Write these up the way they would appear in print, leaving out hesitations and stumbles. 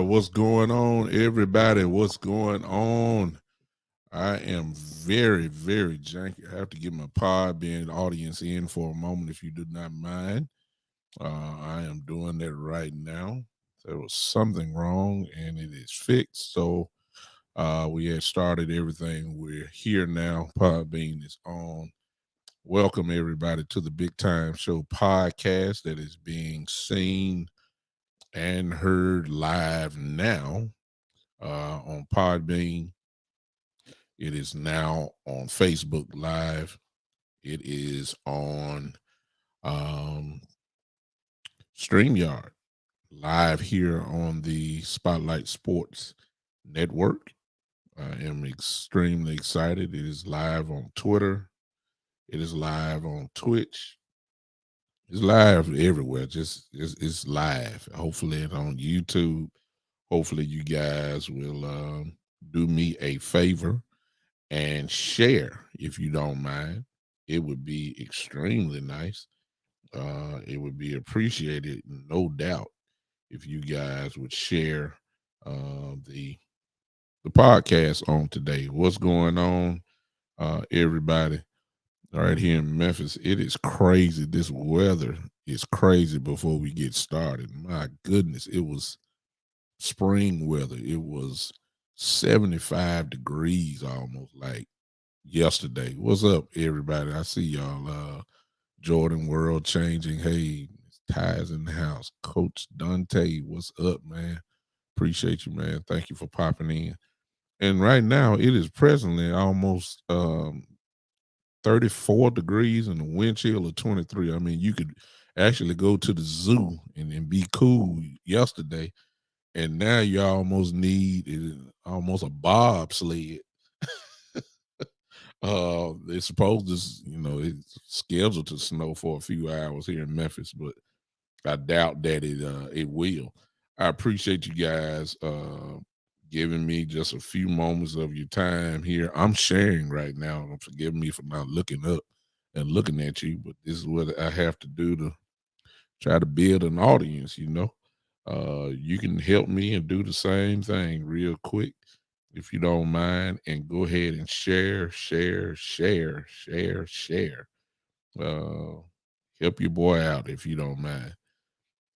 What's going on, everybody? What's going on? I am very, very janky. I have to get my pod being audience in for a moment, if you do not mind. I am doing that right now. There was something wrong, and it is fixed. So we had started everything. We're here now. Podbean is on. Welcome everybody to the Big Time Show podcast that is being seen and heard live now on Podbean. It is now on Facebook Live. It is on um, StreamYard live here on the Spotlight Sports Network. I am extremely excited. It is live on Twitter. It is live on Twitch. It's live everywhere. Just it's live. Hopefully, it's on YouTube. Hopefully, you guys will do me a favor and share if you don't mind. It would be extremely nice. It would be appreciated, no doubt, if you guys would share the podcast on today. What's going on, everybody? Right here in Memphis, it is crazy. This weather is crazy. Before we get started, my goodness, it was spring weather. It was 75 degrees almost, like yesterday. What's up, everybody? I see y'all. Jordan World Changing. Hey, Ties in the house. Coach Dante, what's up, man? Appreciate you, man. Thank you for popping in. And right now, it is presently almost 34 degrees and a wind chill of 23. I mean, you could actually go to the zoo and be cool yesterday, and now you almost need almost a bobsled. It's supposed to, it's scheduled to snow for a few hours here in Memphis, but I doubt that it will. I appreciate you guys giving me just a few moments of your time here. I'm sharing right now. Forgive me for not looking up and looking at you, but this is what I have to do to try to build an audience. You can help me and do the same thing real quick if you don't mind, and go ahead and share. Uh, Help your boy out if you don't mind.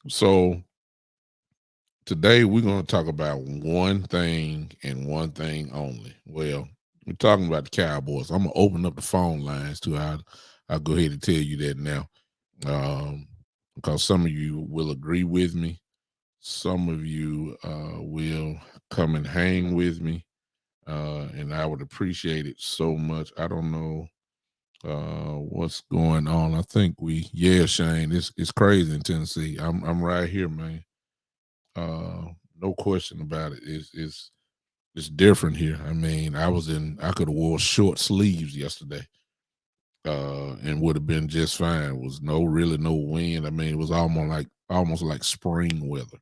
So today we're going to talk about one thing and one thing only. Well, we're talking about the Cowboys. I'm going to open up the phone lines too. I'll go ahead and tell you that now, because some of you will agree with me. Some of you will come and hang with me, and I would appreciate it so much. I don't know what's going on. I think Shane, it's crazy in Tennessee. I'm right here, man. No question about it. It's different here. I mean, I could have wore short sleeves yesterday, and would have been just fine. It was really no wind. I mean, it was almost like spring weather.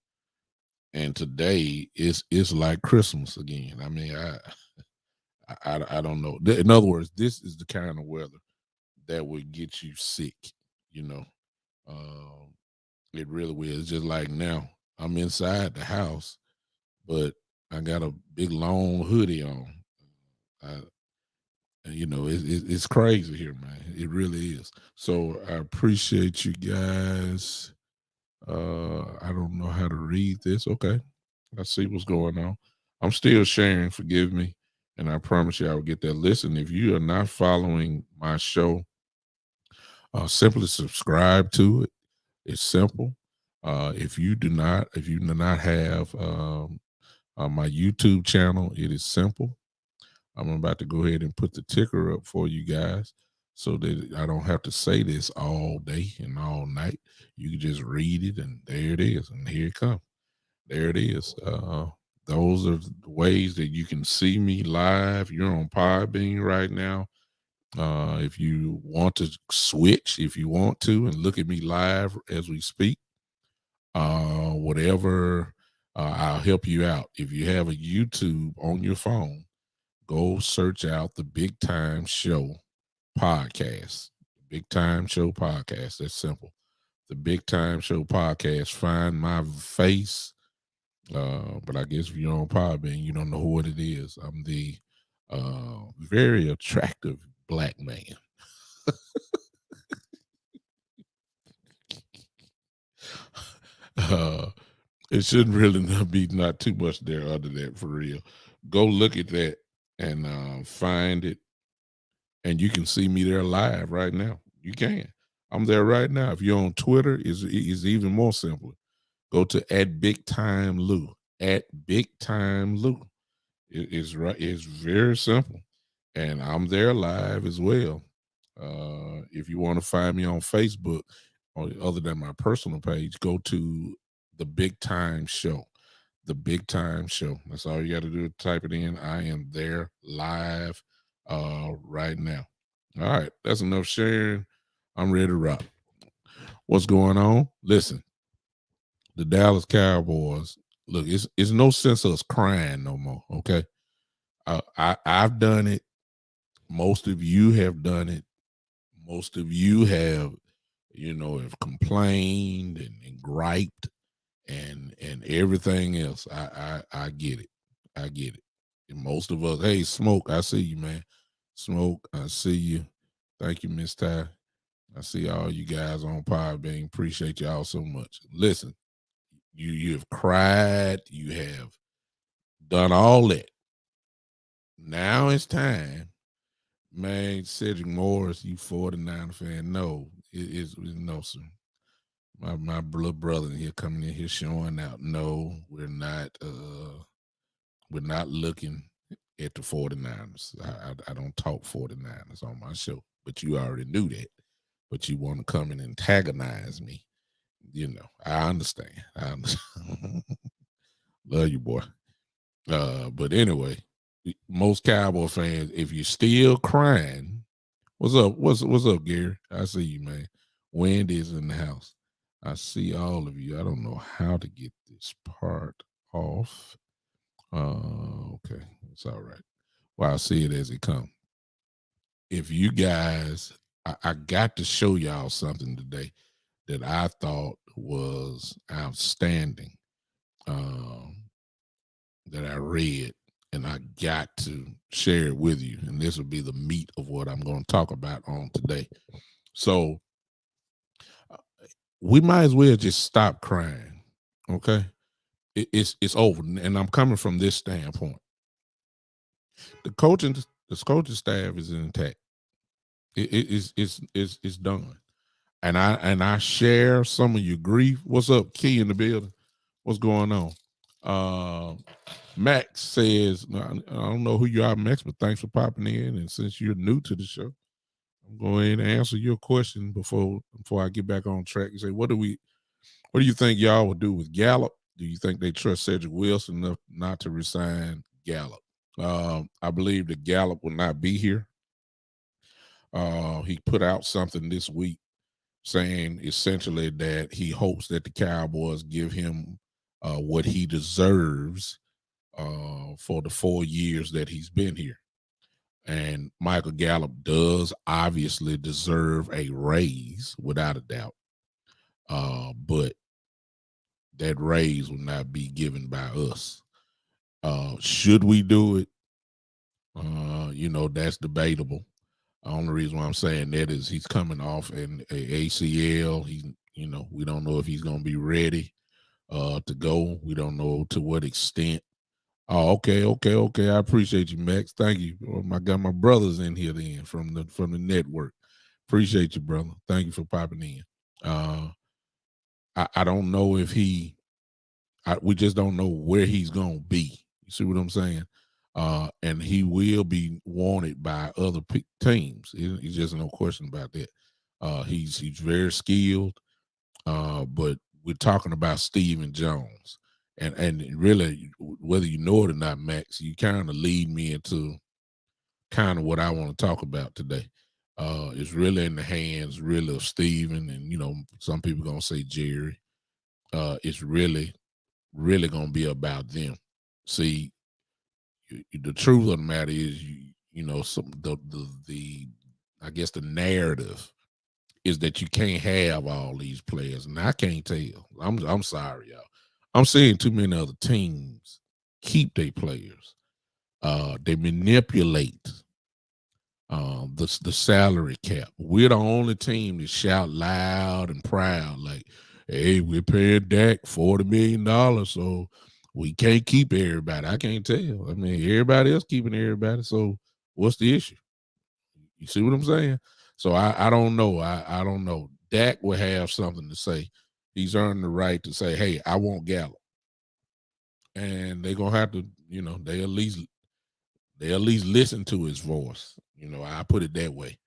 And today it's like Christmas again. I mean, I don't know. In other words, this is the kind of weather that would get you sick. You know, um, it really will. It's just like now. I'm inside the house, but I got a big long hoodie on. I, it's crazy here, man. It really is. So I appreciate you guys. I don't know how to read this. Okay, I see what's going on. I'm still sharing. Forgive me, and I promise you I will get that. Listen, if you are not following my show, simply subscribe to it. It's simple. If you do not have my YouTube channel, it is simple. I'm about to go ahead and put the ticker up for you guys so that I don't have to say this all day and all night. You can just read it, and there it is, and here it comes. There it is. Those are the ways that you can see me live. You're on Podbean right now. If you want to switch, if you want to, and look at me live as we speak, whatever, I'll help you out. If you have a YouTube on your phone, go search out the Big Time Show podcast. Big Time Show podcast. That's simple. The Big Time Show podcast. Find my face. But I guess if you're on Podbean, you don't know what it is. I'm the very attractive black man. uh, it shouldn't really not be not too much there other than that for real. Go look at that and find it, and you can see me there live right now. You can. I'm there right now. If you're on Twitter, is even more simple. Go to at Big Time Lou. At Big Time Lou. It's right. It's very simple, and I'm there live as well. If you want to find me on Facebook, or other than my personal page, go to the Big Time Show. The Big Time Show. That's all you got to do. Type it in. I am there live right now. All right, that's enough sharing. I'm ready to rock. What's going on? Listen, the Dallas Cowboys. Look, it's no sense of us crying no more. Okay, I've done it. Most of you have done it. Most of you have, have complained and griped and everything else. I get it. I get it. And most of us, hey, Smoke, I see you, man. Smoke, I see you. Thank you, Miss Ty. I see all you guys on Podbean. Appreciate y'all so much. Listen, you have cried, you have done all that. Now it's time, man. Cedric Morris, you 49 fan. No, it's no, sir. My little brother here coming in here showing out. No, we're not looking at the 49ers. I don't talk 49ers on my show, but you already knew that. But you want to come and antagonize me. I understand. I understand. Love you, boy. But anyway, most Cowboy fans, if you're still crying, what's up? What's up, Gary? I see you, man. Wendy's in the house. I see all of you. I don't know how to get this part off. Okay, it's all right. Well, I'll see it as it comes. If you guys, I got to show y'all something today that I thought was outstanding. That I read, and I got to share it with you. And this will be the meat of what I'm going to talk about on today. So we might as well just stop crying. Okay, it's over, and I'm coming from this standpoint. The coaching staff is intact. It's done. And I share some of your grief. What's up, Key in the building? What's going on? Uh, Max says, I don't know who you are, Max, but thanks for popping in. And since you're new to the show, I'm going to answer your question before I get back on track. You say, what do you think y'all would do with Gallup? Do you think they trust Cedric Wilson enough not to resign Gallup? I believe that Gallup will not be here. He put out something this week saying essentially that he hopes that the Cowboys give him what he deserves for the 4 years that he's been here. And Michael Gallup does obviously deserve a raise, without a doubt. But that raise will not be given by us. Should we do it? That's debatable. The only reason why I'm saying that is he's coming off an ACL. We don't know if he's going to be ready to go. We don't know to what extent. Oh, okay. I appreciate you, Max. Thank you. I got my brothers in here then from the network. Appreciate you, brother. Thank you for popping in. I don't know if we just don't know where he's gonna be. You see what I'm saying? And he will be wanted by other teams. It's just no question about that. He's very skilled, but we're talking about Stephen Jones. And really, whether you know it or not, Max, you kind of lead me into kind of what I want to talk about today. It's really in the hands, really, of Stephen, and some people gonna say Jerry. It's really, really gonna be about them. See, the truth of the matter is, some the I guess the narrative is that you can't have all these players, and I can't tell. I'm sorry, y'all. I'm seeing too many other teams keep their players. They manipulate the salary cap. We're the only team that shout loud and proud, like, "Hey, we're paying Dak $40 million, so we can't keep everybody." I can't tell. I mean, everybody else keeping everybody. So what's the issue? You see what I'm saying? So I don't know. I don't know. Dak will have something to say. He's earned the right to say, "Hey, I want Gallup," and they're gonna have to, they at least listen to his voice. I put it that way.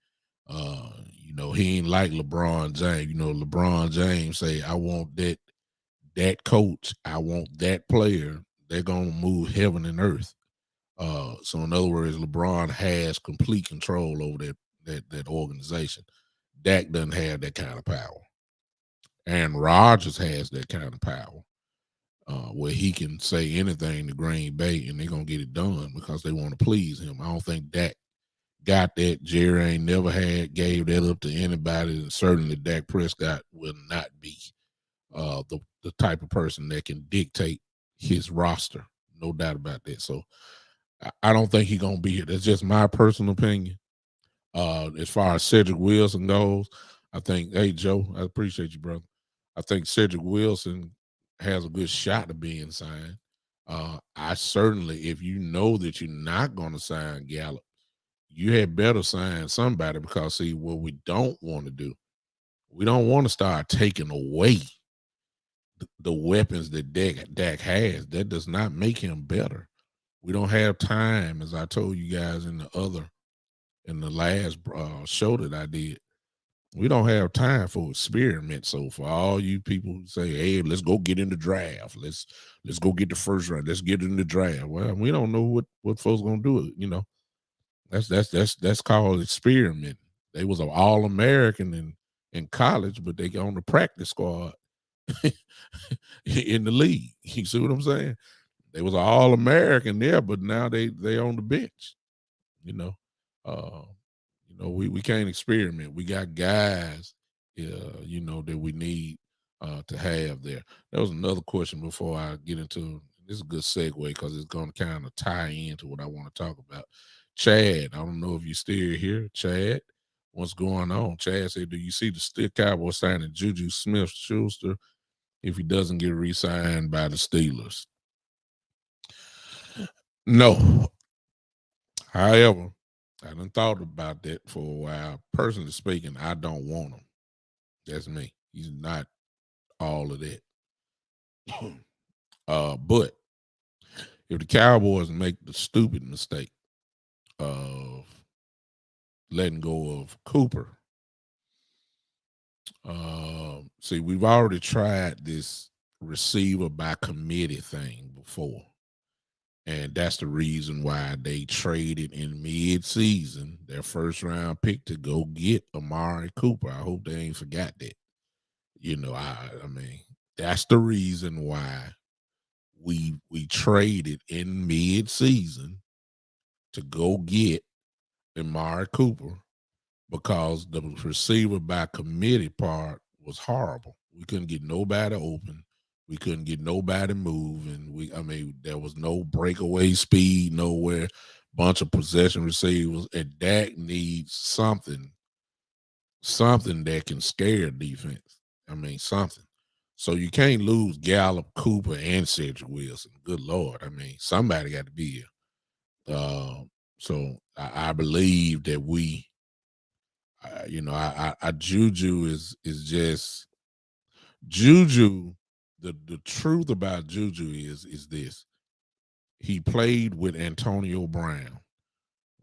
He ain't like LeBron James. LeBron James say, "I want that coach, I want that player." They're gonna move heaven and earth. So in other words, LeBron has complete control over that organization. Dak doesn't have that kind of power. And Rodgers has that kind of power, where he can say anything to Green Bay and they're gonna get it done because they want to please him. I don't think Dak got that. Jerry ain't never gave that up to anybody, and certainly Dak Prescott will not be the type of person that can dictate his roster. No doubt about that. So I don't think he's gonna be here. That's just my personal opinion. As far as Cedric Wilson goes, I think, hey Joe, I appreciate you, brother. I think Cedric Wilson has a good shot of being signed. I certainly, if you know that you're not going to sign Gallup, you had better sign somebody, because see what we don't want to do. We don't want to start taking away the weapons that Dak has. That does not make him better. We don't have time, as I told you guys in the last show that I did. We don't have time for experiment. So for all you people who say, "Hey, let's go get in the draft. Let's go get the first round. Let's get in the draft." Well, we don't know what folks gonna do it. That's called experiment. They was an All American in college, but they on the practice squad in the league. You see what I'm saying? They was an All American there, but now they on the bench. You know, uh, we can't experiment. We got guys, that we need to have there. There was another question before I get into this. Is a good segue because it's going to kind of tie into what I want to talk about. Chad, I don't know if you're still here. Chad, what's going on? Chad said, "Do you see the still Cowboys signing Juju Smith-Schuster if he doesn't get re-signed by the Steelers?" No. However, I done thought about that for a while. Personally speaking, I don't want him. That's me. He's not all of that. But if the Cowboys make the stupid mistake of letting go of Cooper, see, we've already tried this receiver by committee thing before. And that's the reason why they traded in mid-season their first round pick to go get Amari Cooper. I hope they ain't forgot that. I mean, that's the reason why we traded in mid-season to go get Amari Cooper, because the receiver by committee part was horrible. We couldn't get nobody open. We couldn't get nobody moving. There was no breakaway speed nowhere. Bunch of possession receivers, and Dak needs something that can scare defense. Something. So you can't lose Gallup, Cooper, and Cedric Wilson. Good Lord. Somebody got to be here. So I believe that Juju is just Juju. The truth about Juju is this: he played with Antonio Brown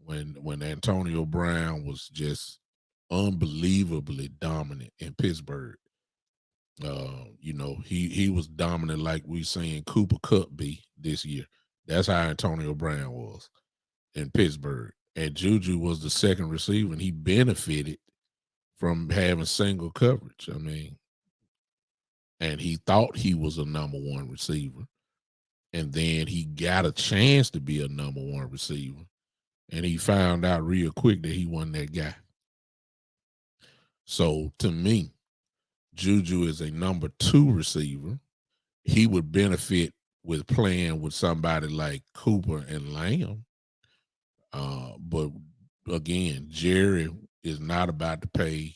when Antonio Brown was just unbelievably dominant in Pittsburgh. He was dominant like we seen Cooper Kupp be this year. That's how Antonio Brown was in Pittsburgh. And Juju was the second receiver, and he benefited from having single coverage. And he thought he was a number one receiver. And then he got a chance to be a number one receiver. And he found out real quick that he wasn't that guy. So to me, Juju is a number two receiver. he would benefit with playing with somebody like Cooper and Lamb. But again, Jerry is not about to pay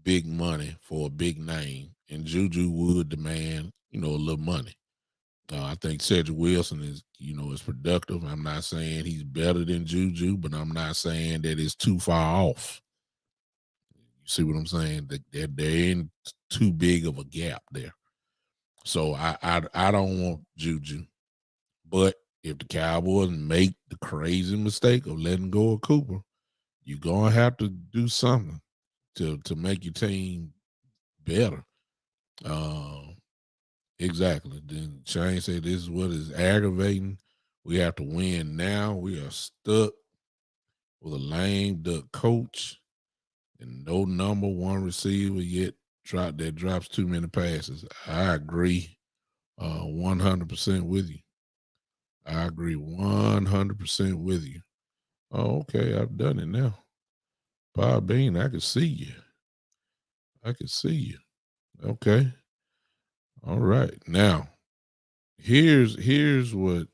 big money for a big name, and Juju would demand, a little money. I think Cedric Wilson is productive. I'm not saying he's better than Juju, but I'm not saying that it's too far off. You see what I'm saying? That there ain't too big of a gap there. So I don't want Juju, but if the Cowboys make the crazy mistake of letting go of Cooper, you're gonna have to do something to make your team better. Uh, exactly. Then Shane said this is what is aggravating. We have to win now. We are stuck with a lame duck coach and no number one receiver yet drops too many passes. I agree 100% with you. I agree 100% with you. Oh, okay. I've done it now. Bob Bean, I can see you. I can see you. Okay. All right. Now, here's what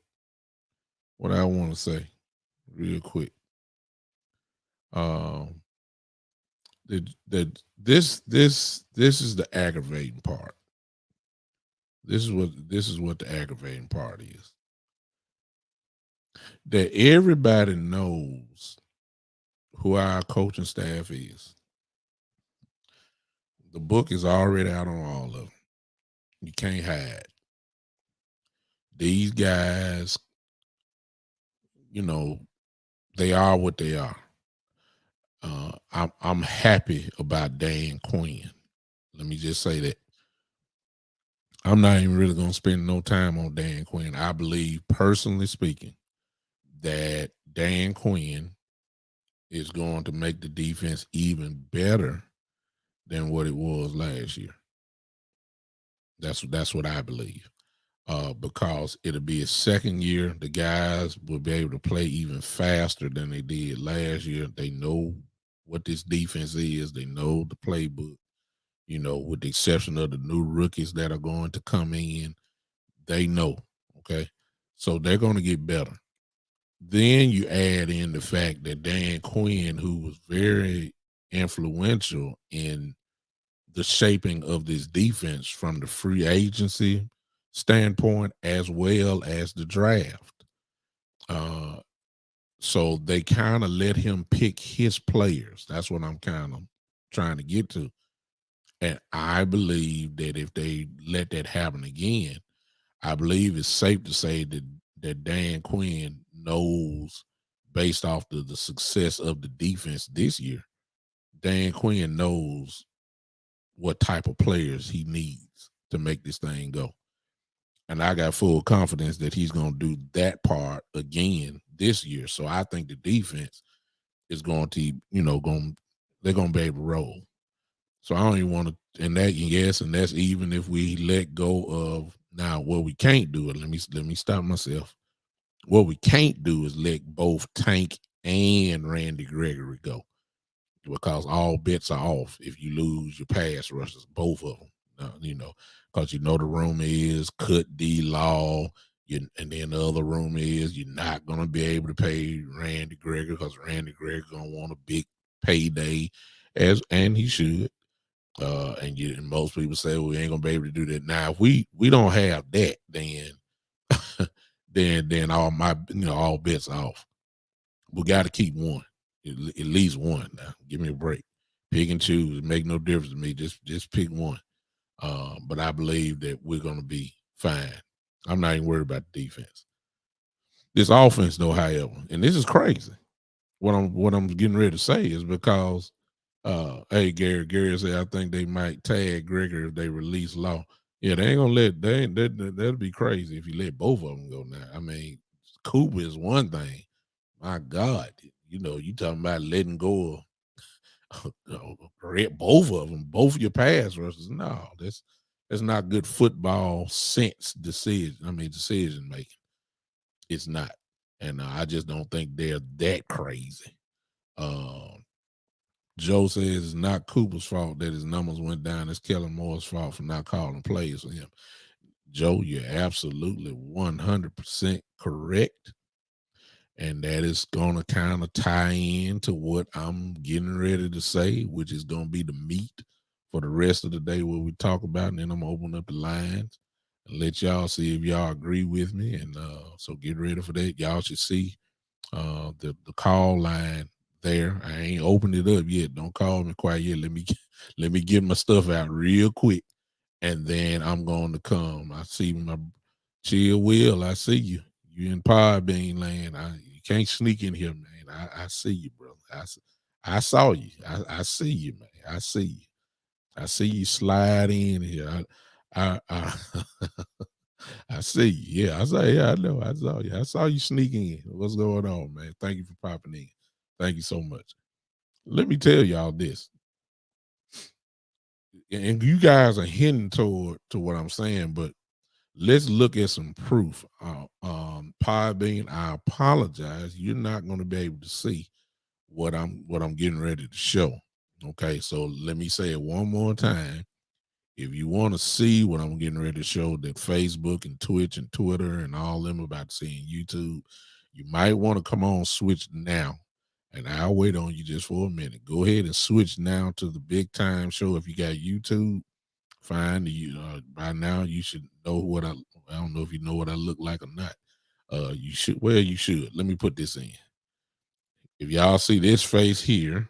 I want to say real quick. Um this is the aggravating part. This is what the aggravating part is. That everybody knows who our coaching staff is. The book is already out on all of them. You can't hide. These guys, they are what they are. I'm happy about Dan Quinn. Let me just say that. I'm not even really gonna spend no time on Dan Quinn. I believe, personally speaking, that Dan Quinn is going to make the defense even better than what it was last year. That's what I believe. Because it'll be a second year. The guys will be able to play even faster than they did last year. They know what this defense is. They know the playbook. With the exception of the new rookies that are going to come in, they know. Okay. So they're going to get better. Then you add in the fact that Dan Quinn, who was very influential in the shaping of this defense from the free agency standpoint as well as the draft. Uh, so they kind of let him pick his players. That's what I'm kind of trying to get to. And I believe that if they let that happen again, I believe it's safe to say that Dan Quinn knows, based off the success of the defense this year, Dan Quinn knows what type of players he needs to make this thing go. And I got full confidence that he's going to do that part again this year. So I think the defense is going to, they're going to be able to roll. So I don't even want to, and that's even if we let go of now what we can't do. And let me stop myself. What we can't do is let both Tank and Randy Gregory go, because all bets are off if you lose your pass rushers, both of them. Because the rumor is cut D Law, and then the other rumor is you're not going to be able to pay Randy Gregory because Randy Gregory going to want a big payday, and he should. And most people say, well, we ain't gonna be able to do that. Now, if we don't have that, then then all bets are off. We got to keep one, at least one. Now, give me a break. Pick and choose. It make no difference to me. Just pick one. But I believe that we're gonna be fine. I'm not even worried about the defense. This offense, though, however, and this is crazy. What I'm getting ready to say is because hey, Gary said I think they might tag Gregory if they release Law. Yeah, they ain't gonna that'll be crazy if you let both of them go now. I mean, Cooper is one thing. My God, you talking about letting go of both of them, both your pass rushers. No, that's not good football sense decision making. It's not, and I just don't think they're that crazy. Joe says it's not Cooper's fault that his numbers went down. It's Kellen Moore's fault for not calling plays for him. Joe, you're absolutely 100% correct. And that is going to kind of tie in to what I'm getting ready to say, which is going to be the meat for the rest of the day, what we talk about. And then I'm going to open up the lines and let y'all see if y'all agree with me. And so get ready for that. Y'all should see the call line there. I ain't opened it up yet. Don't call me quite yet. Let me get my stuff out real quick, and then I'm going to come. I see my chill Will. I see you. You in Podbean land. You can't sneak in here, man. I see you, brother. I saw you. I see you, man. I see you. I see you slide in here. I I see you. Yeah, I saw. Yeah, I know. I saw you. I saw you sneaking in. What's going on, man? Thank you for popping in. Thank you so much. Let me tell y'all this, and you guys are hinting toward to what I'm saying, but let's look at some proof. Podbean, I apologize. You're not going to be able to see what I'm getting ready to show. Okay, so let me say it one more time. If you want to see what I'm getting ready to show, that Facebook and Twitch and Twitter and all them about seeing YouTube, you might want to come on switch now. And I'll wait on you just for a minute. Go ahead and switch now to the big time show. If you got YouTube, fine. You by now you should know what I don't know if you know what I look like or not. You should. Well, you should. Let me put this in. If y'all see this face here,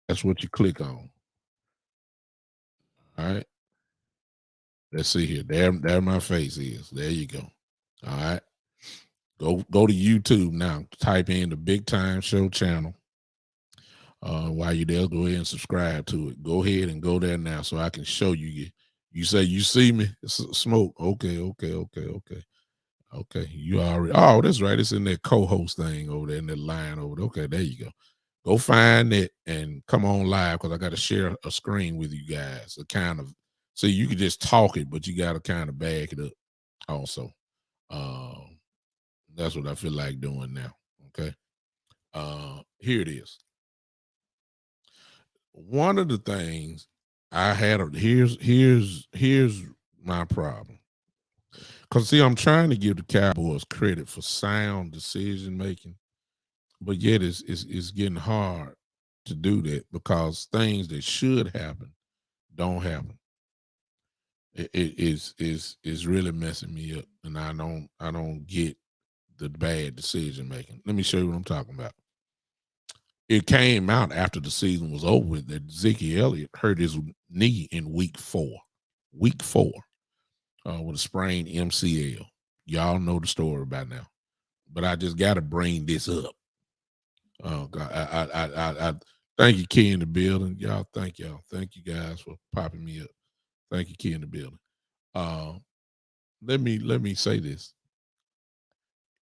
that's what you click on. All right. Let's see here. There my face is. There you go. All right. Go to YouTube now. Type in the Big Time Show channel. While you're there, go ahead and subscribe to it. Go ahead and go there now so I can show you. You say you see me? Smoke. Okay, okay, okay, okay. Okay. You already that's right. It's in that co-host thing over there in that line over there. Okay, there you go. Go find it and come on live because I got to share a screen with you guys. A kind of see you can just talk it, but you gotta kind of back it up also. Um that's what I feel like doing now. Okay. Here it is. One of the things I had here's my problem. Cause see, I'm trying to give the Cowboys credit for sound decision making, but yet it's getting hard to do that because things that should happen don't happen. It is really messing me up, and I don't get the bad decision making. Let me show you what I'm talking about. It came out after the season was over with that Zeke Elliott hurt his knee in week four, with a sprained MCL. Y'all know the story by now, but I just got to bring this up. Oh God, I thank you, Key in the building. Thank you guys for popping me up. Thank you, Key in the building. Uh, let me say this.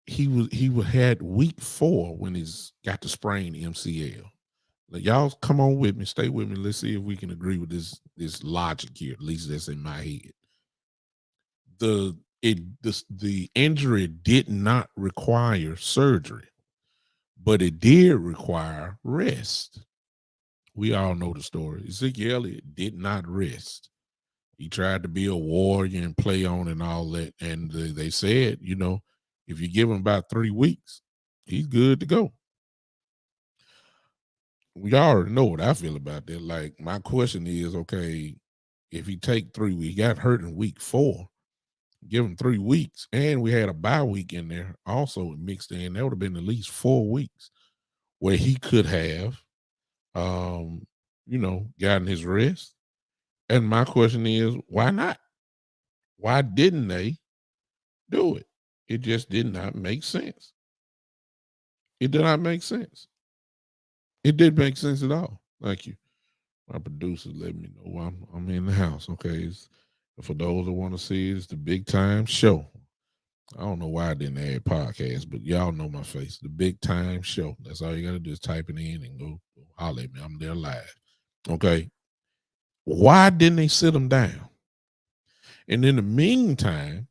He had week four when he's got the sprained MCL. Like, y'all come on with me, stay with me. Let's see if we can agree with this logic here. At least that's in my head. The injury did not require surgery, but it did require rest. We all know the story. Ezekiel Elliott did not rest. He tried to be a warrior and play on and all that. And they said, if you give him about 3 weeks, he's good to go. We already know what I feel about that. Like, my question is, okay, if he take 3 weeks, he got hurt in week 4, give him 3 weeks, and we had a bye week in there also mixed in. That would have been at least 4 weeks where he could have, gotten his rest. And my question is, why not? Why didn't they do it? It just did not make sense. It did not make sense. It didn't make sense at all. Thank you. My producers let me know I'm in the house. Okay. For those that want to see, it's the Big Time Show. I don't know why I didn't add podcast, but y'all know my face. The Big Time Show. That's all you got to do is type it in and go holler at me. I'm there live. Okay. Why didn't they sit them down? And in the meantime,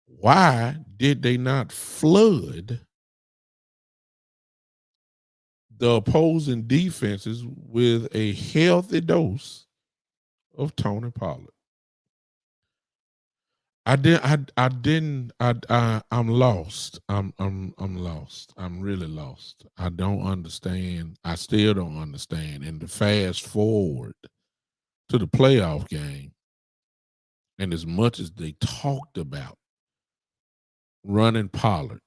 why did they not flood the opposing defenses with a healthy dose of Tony Pollard? I'm lost. I'm lost. I'm really lost. I don't understand. I still don't understand. And to fast forward to the playoff game, and as much as they talked about running Pollard,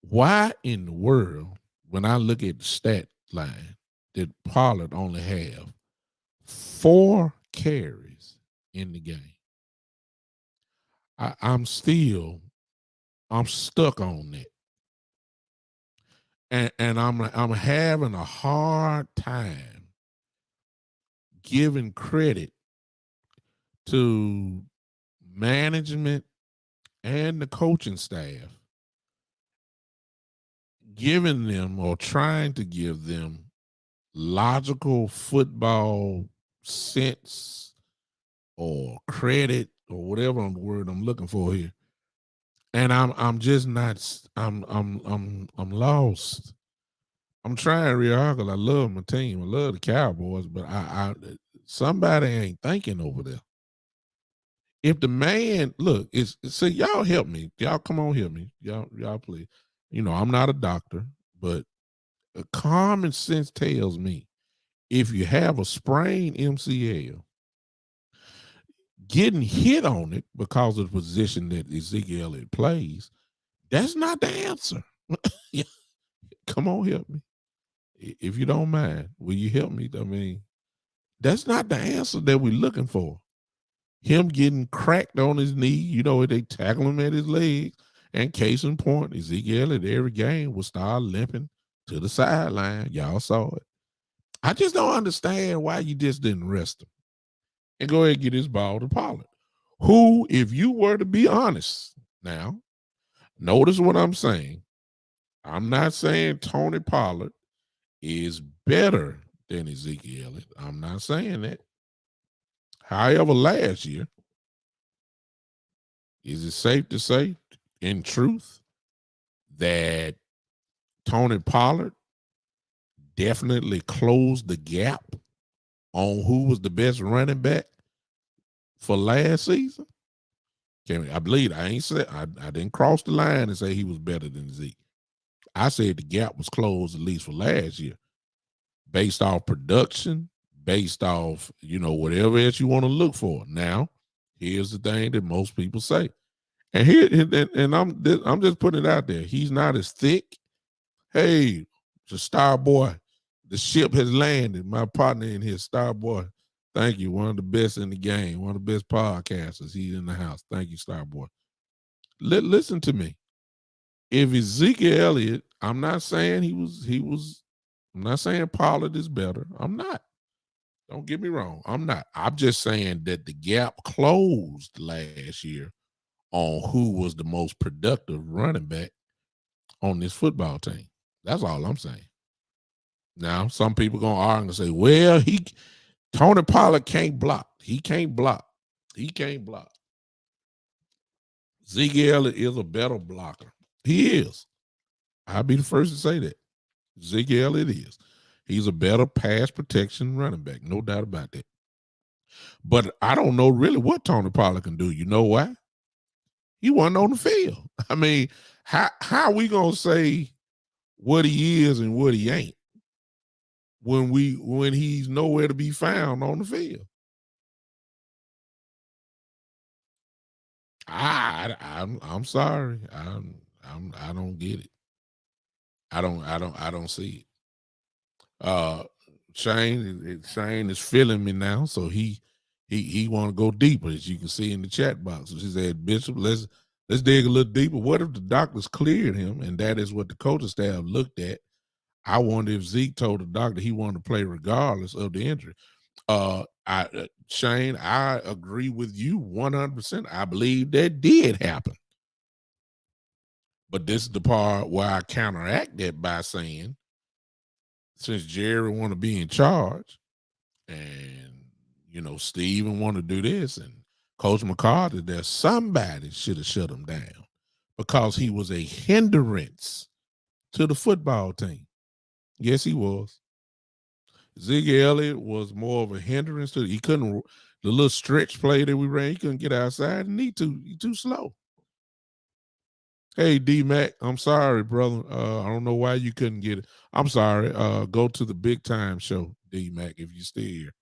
why in the world, when I look at the stat line, did Pollard only have 4 carries in the game? I'm stuck on that. And I'm having a hard time giving credit to management and the coaching staff, giving them or trying to give them logical football sense or credit or whatever word I'm looking for here. And I'm just not. I'm lost. I'm trying real hard because I love my team. I love the Cowboys, but I somebody ain't thinking over there. If the man look, see, y'all help me. Y'all come on, help me. Y'all please. I'm not a doctor, but common sense tells me if you have a sprained MCL, getting hit on it because of the position that Ezekiel Elliott plays, that's not the answer. Come on, help me. If you don't mind, will you help me? I mean, that's not the answer that we're looking for. Him getting cracked on his knee, they tackle him at his legs. And case in point, Ezekiel at every game will start limping to the sideline. Y'all saw it. I just don't understand why you just didn't rest him and go ahead and get his ball to Pollard, who, if you were to be honest now, notice what I'm saying. I'm not saying Tony Pollard is better than Ezekiel. I'm not saying that. However, last year, is it safe to say, in truth, that Tony Pollard definitely closed the gap on who was the best running back for last season? I believe I ain't said I didn't cross the line and say he was better than Zeke. I said the gap was closed at least for last year, based off production, based off whatever else you want to look for. Now, here's the thing that most people say, and I'm just putting it out there. He's not as thick. Hey, the star boy, the ship has landed. My partner in here, star boy. Thank you. One of the best in the game. One of the best podcasters. He's in the house. Thank you, star boy. Listen to me. If Ezekiel Elliott, I'm not saying I'm not saying Pollard is better. I'm not. Don't get me wrong. I'm not. I'm just saying that the gap closed last year on who was the most productive running back on this football team. That's all I'm saying. Now, some people gonna argue and say, well, Tony Pollard can't block. He can't block. He can't block. Zeke Elliott is a better blocker. He is. I'll be the first to say that. Zeke Elliott is. He's a better pass protection running back. No doubt about that. But I don't know really what Tony Pollard can do. You know why? He wasn't on the field. I mean, how are we gonna say what he is and what he ain't when he's nowhere to be found on the field? I'm sorry. I don't get it. I don't see it. Shane is feeling me now, so he want to go deeper, as you can see in the chat box. She said, Bishop, let's dig a little deeper. What if the doctors cleared him, and that is what the coaching staff looked at? I wonder if Zeke told the doctor he wanted to play regardless of the injury. Shane, I agree with you 100%. I believe that did happen. But this is the part where I counteract that by saying, since Jerry want to be in charge, and Steven want to do this, and Coach McCarthy, that somebody should have shut him down because he was a hindrance to the football team. Yes, he was. Ziggy Elliott was more of a hindrance to. He couldn't. The little stretch play that we ran, he couldn't get outside. And he too slow. Hey, D Mac, I'm sorry, brother. I don't know why you couldn't get it. I'm sorry. Go to the Big Time Show, D Mac, if you still here.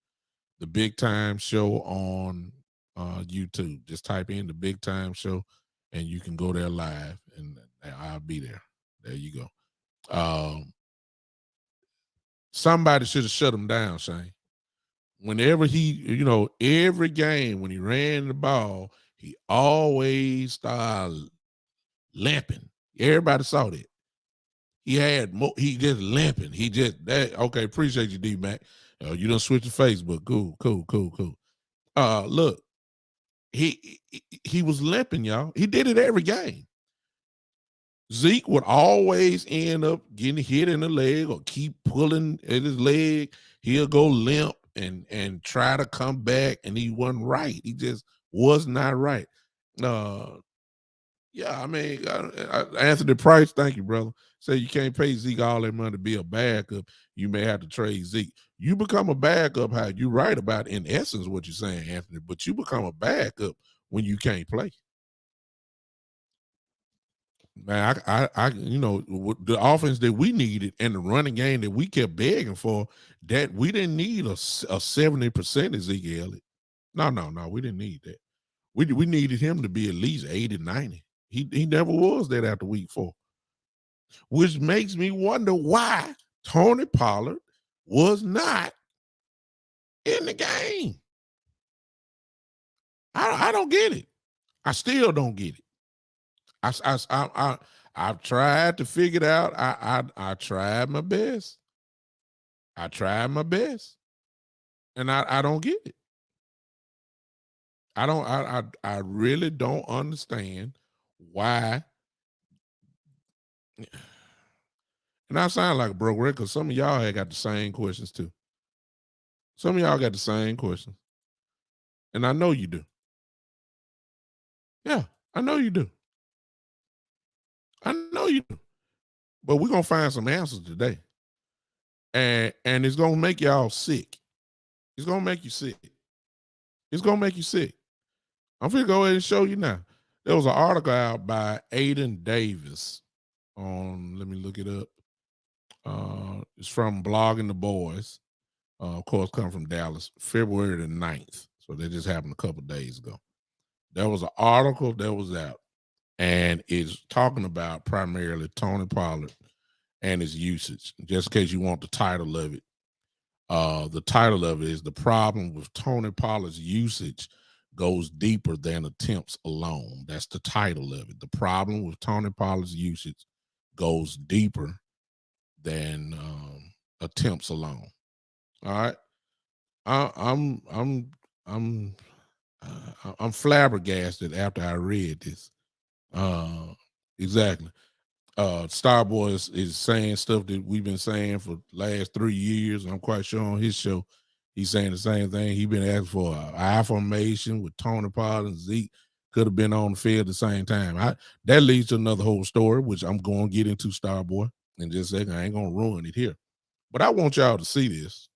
The Big Time Show on YouTube. Just type in the Big Time Show, and you can go there live, and I'll be there. There you go. Somebody should have shut him down, Shane. Whenever every game when he ran the ball, he always started limping. Everybody saw that. He just limping. He just that okay, appreciate you, D Mac. You done switch to Facebook. Cool. Look, he was limping, y'all. He did it every game. Zeke would always end up getting hit in the leg or keep pulling at his leg. He'll go limp and try to come back, and he wasn't right. He just was not right. Yeah, I mean, Anthony Price, thank you, brother. Say you can't pay Zeke all that money to be a backup. You may have to trade Zeke. You become a backup, how you right about in essence what you're saying, Anthony, but you become a backup when you can't play. Man, the offense that we needed and the running game that we kept begging for, that we didn't need a 70% Ezekiel Elliott. No, we didn't need that. We needed him to be at least 80, 90. He never was that after week 4. Which makes me wonder why Tony Pollard was not in the game. I don't get it. I still don't get it. I've tried to figure it out. I tried my best. And I don't get it. I really don't understand why. And I sound like a broke record because some of y'all had got the same questions too. Some of y'all got the same questions. And I know you do. Yeah, I know you do. I know you do. But we're gonna find some answers today. And it's gonna make y'all sick. It's gonna make you sick. It's gonna make you sick. I'm gonna go ahead and show you now. There was an article out by Aiden Davis on, let me look it up. It's from Blogging the Boys. Of course, come from Dallas, February the 9th. So that just happened a couple days ago. There was an article that was out, and it's talking about primarily Tony Pollard and his usage. Just in case you want the title of it, the title of it is "The Problem with Tony Pollard's Usage Goes Deeper Than Attempts Alone." That's the title of it. The problem with Tony Pollard's usage goes deeper than attempts alone. All right, I'm flabbergasted after I read this. Exactly. Starboy is saying stuff that we've been saying for the last 3 years. I'm quite sure on his show, he's saying the same thing. He's been asking for an I formation with Tony Pollard and Zeke could have been on the field at the same time. That leads to another whole story, which I'm going to get into, Starboy, in just a second. I ain't going to ruin it here. But I want y'all to see this.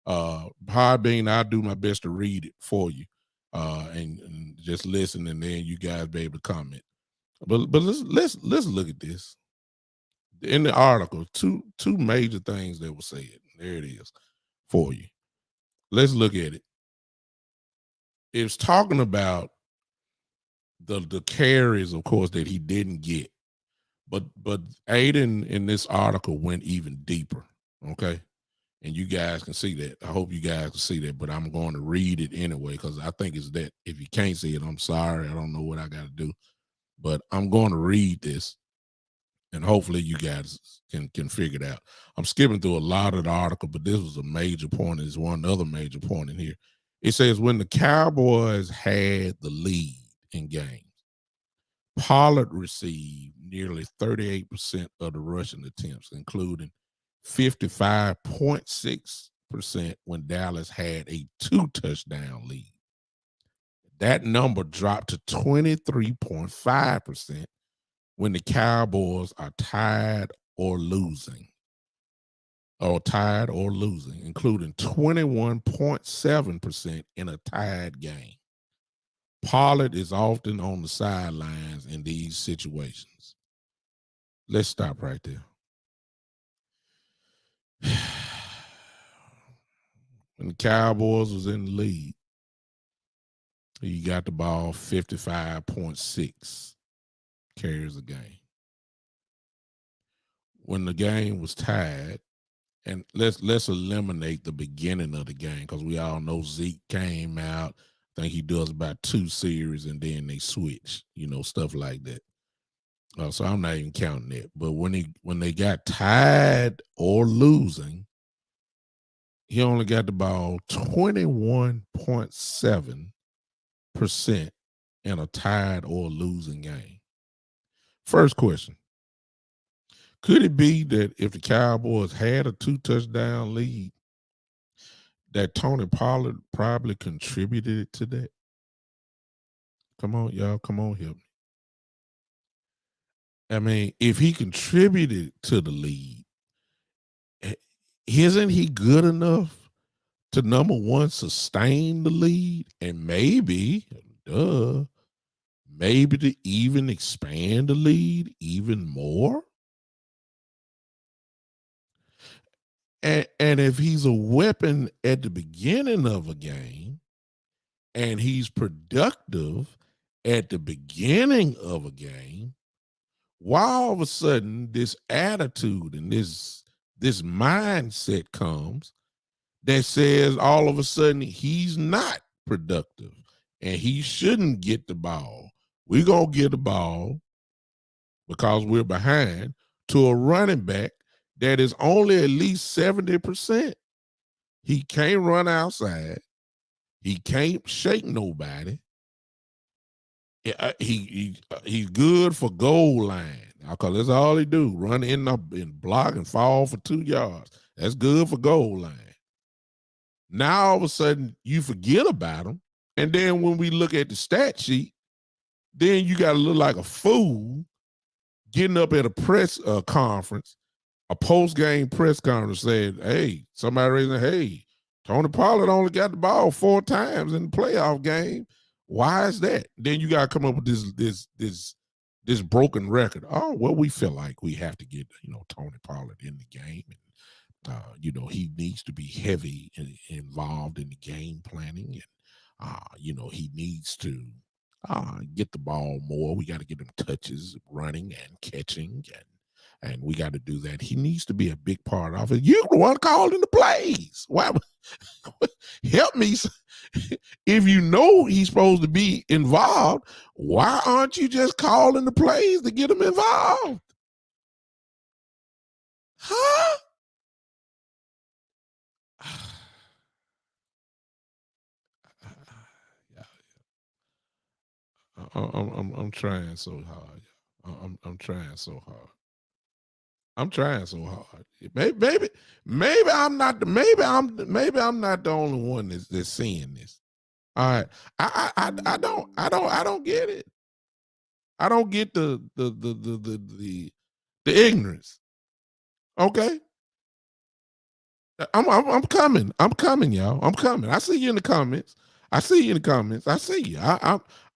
Podbean, I'll do my best to read it for you. And just listen, and then you guys be able to comment. But let's look at this. In the article, two major things that were said. There it is for you. Let's look at it. It's talking about the carries, of course, that he didn't get. But Aiden in this article went even deeper. Okay. And you guys can see that. I hope you guys can see that, but I'm going to read it anyway because I think it's that. If you can't see it, I'm sorry. I don't know what I got to do. But I'm going to read this, and hopefully you guys can figure it out. I'm skipping through a lot of the article, but this was a major point. There's one other major point in here. It says when the Cowboys had the lead in games, Pollard received nearly 38% of the rushing attempts, including 55.6% when Dallas had a 2-touchdown lead. That number dropped to 23.5% when the Cowboys are tied or losing. or tied or losing, including 21.7% in a tied game. Pollard is often on the sidelines in these situations. Let's stop right there. When the Cowboys was in the league, he got the ball 55.6 carries a game. When the game was tied, and let's eliminate the beginning of the game because we all know Zeke came out. I think he does about 2 series and then they switch, stuff like that. So I'm not even counting that. But when they got tied or losing, he only got the ball 21.7% in a tied or losing game. First question. Could it be that if the Cowboys had a 2-touchdown lead, that Tony Pollard probably contributed to that? Come on, y'all. Come on, help me. I mean, if he contributed to the lead, isn't he good enough to, number one, sustain the lead and maybe to even expand the lead even more? And if he's a weapon at the beginning of a game and he's productive at the beginning of a game, why all of a sudden this attitude and this mindset comes that says all of a sudden he's not productive and he shouldn't get the ball? We're going to get the ball because we're behind to a running back that is only at least 70%. He can't run outside. He can't shake nobody. He's good for goal line because that's all he do: run in block and fall for 2 yards. That's good for goal line. Now all of a sudden you forget about him, and then when we look at the stat sheet, then you got to look like a fool getting up at a press conference, a post game press conference, saying, "Hey, somebody raising, hey, Tony Pollard only got the ball 4 times in the playoff game. Why is that?" Then you got to come up with this broken record. Oh, well, we feel like we have to get Tony Pollard in the game, and he needs to be heavy involved in the game planning, and he needs to get the ball more. We got to get him touches, running and catching, and we got to do that. He needs to be a big part of it. You're the one calling the plays. Why? Help me. If you know he's supposed to be involved, why aren't you just calling the plays to get him involved? Huh? I'm trying so hard. I'm trying so hard. I'm trying so hard. Maybe I'm not the maybe I'm not the only one that's seeing this. All right. I don't get it. I don't get the ignorance. Okay. I'm coming. I'm coming, y'all. I'm coming. I see you in the comments. I see you in the comments. I see you.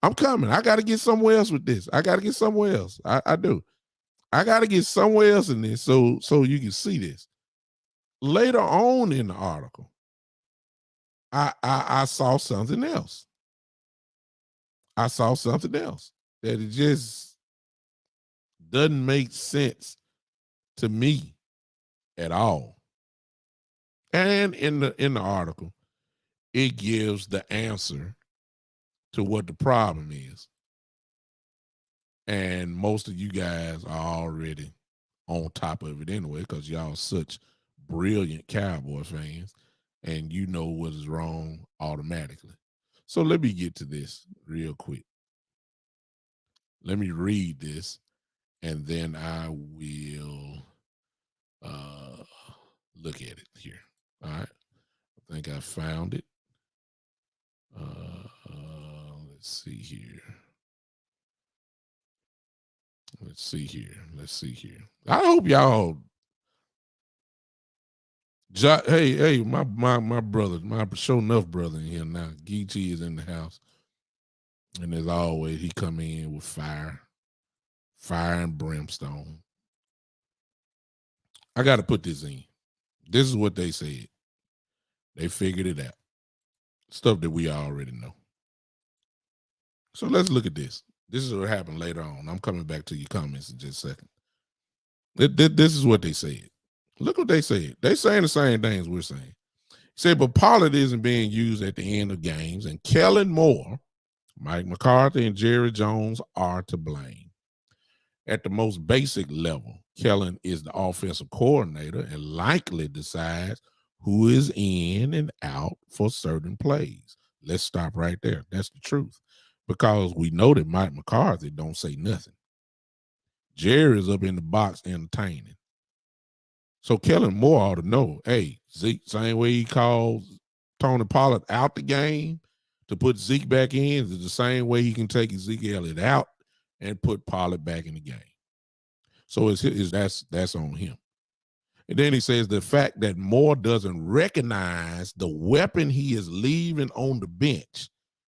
I'm coming. I got to get somewhere else with this. I got to get somewhere else. I do. I got to get somewhere else in this so you can see this. Later on in the article, I saw something else. I saw something else that it just doesn't make sense to me at all. And in the article, it gives the answer to what the problem is. And most of you guys are already on top of it anyway, because y'all such brilliant Cowboy fans and you know what is wrong automatically. So let me get to this real quick. Let me read this and then I will look at it here. All right. I think I found it. Let's see here. Let's see here. I hope y'all Hey, my brother, my show enough brother in here now. Geechee is in the house, and as always, he come in with fire and brimstone. I got to put this in. This is what they said. They figured it out. Stuff that we already know. So let's look at this. This is what happened later on. I'm coming back to your comments in just a second. This is what they said. Look what they said. They saying the same things we're saying. Said, but Pollard isn't being used at the end of games, and Kellen Moore, Mike McCarthy, and Jerry Jones are to blame. At the most basic level, Kellen is the offensive coordinator and likely decides who is in and out for certain plays. Let's stop right there. That's the truth. Because we know that Mike McCarthy don't say nothing. Jerry is up in the box entertaining. So Kellen Moore ought to know, hey, Zeke, same way he calls Tony Pollard out the game to put Zeke back in, is the same way he can take Zeke Elliott out and put Pollard back in the game. So that's on him. And then he says the fact that Moore doesn't recognize the weapon he is leaving on the bench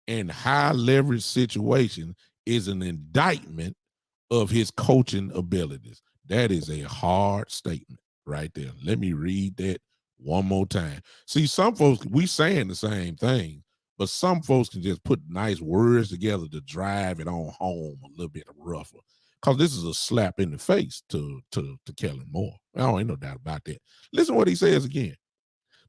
in high leverage situation is an indictment of his coaching abilities. That is a hard statement right there. Let me read that one more time. See, some folks, we saying the same thing, but some folks can just put nice words together to drive it on home a little bit rougher. Because this is a slap in the face to Kellen Moore. Oh, ain't no doubt about that. Listen to what he says again.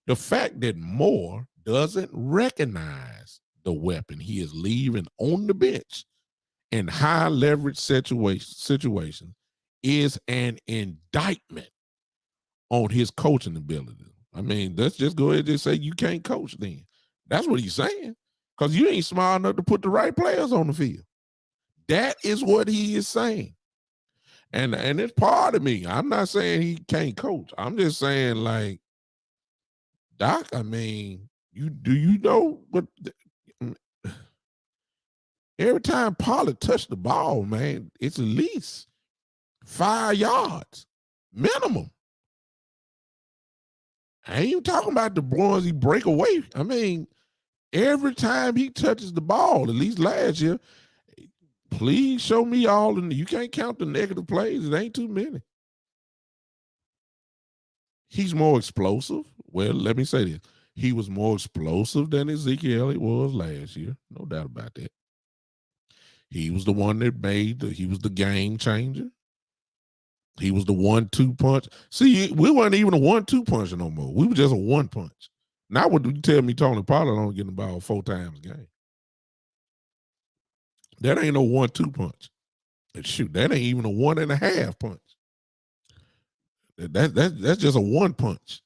The fact that Moore doesn't recognize the weapon he is leaving on the bench in high leverage situations is an indictment on his coaching ability. I mean, let's just go ahead and just say you can't coach then. That's what he's saying. Because you ain't smart enough to put the right players on the field. That is what he is saying. And it's part of me. I'm not saying he can't coach. I'm just saying, like, Doc, I mean, you know what every time Pollard touched the ball, man, it's at least 5 yards minimum. I ain't even talking about the ones he break away. I mean, every time he touches the ball, at least last year, please show me all. You can't count the negative plays. It ain't too many. He's more explosive. Well, let me say this. He was more explosive than Ezekiel Elliott was last year. No doubt about that. He was the one that he was the game changer. He was the 1-2 punch. See, we weren't even a 1-2 puncher no more. We were just a 1 punch. Now what do you tell me Tony Pollard don't get the ball 4 times a game? That ain't no 1-2 punch. And shoot, that ain't even a 1.5 punch. That's just a 1 punch.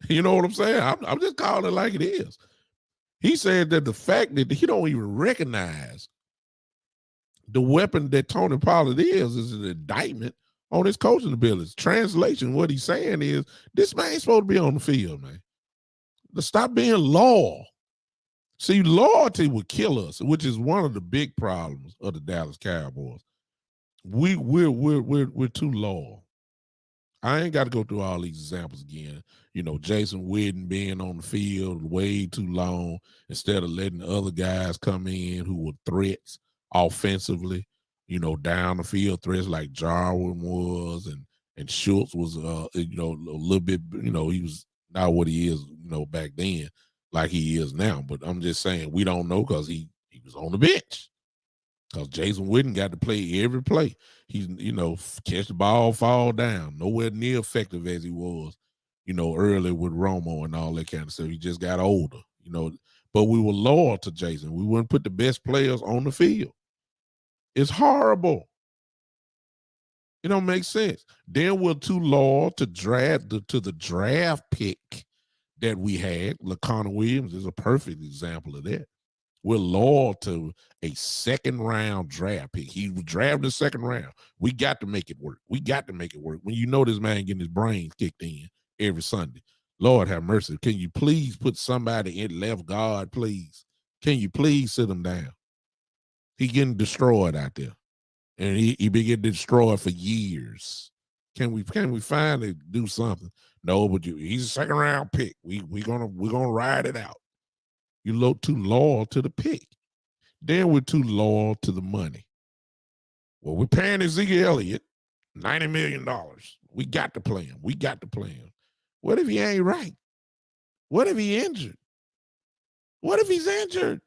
You know what I'm saying? I'm just calling it like it is. He said that the fact that he don't even recognize the weapon that Tony Pollard is an indictment on his coaching abilities. Translation, what he's saying is this man's supposed to be on the field, man. To stop being loyal. See, loyalty would kill us, which is one of the big problems of the Dallas Cowboys. We're too loyal. I ain't got to go through all these examples again. You know, Jason Witten being on the field way too long instead of letting the other guys come in who were threats offensively, you know, down the field threats like Jarwin was and Schultz was, you know, a little bit, you know, he was not what he is, you know, back then like he is now. But I'm just saying we don't know because he was on the bench. Because Jason Witten got to play every play. He's, you know, catch the ball, fall down. Nowhere near effective as he was, you know, early with Romo and all that kind of stuff. He just got older, you know. But we were loyal to Jason. We wouldn't put the best players on the field. It's horrible. It don't make sense. Then we're too loyal to the draft pick that we had. LaConnor Williams is a perfect example of that. We're loyal to a second round draft pick. He was drafted in the second round. We got to make it work. We got to make it work. When you know this man getting his brains kicked in every Sunday, Lord have mercy. Can you please put somebody in left guard, please? Can you please sit him down? He getting destroyed out there. And he been getting destroyed for years. Can we finally do something? No, but he's a second round pick. We're gonna ride it out. You look too loyal to the pick. Then we're too loyal to the money. Well, we're paying Ezekiel Elliott $90 million. We got to play him. We got to play him. What if he ain't right? What if he injured? What if he's injured?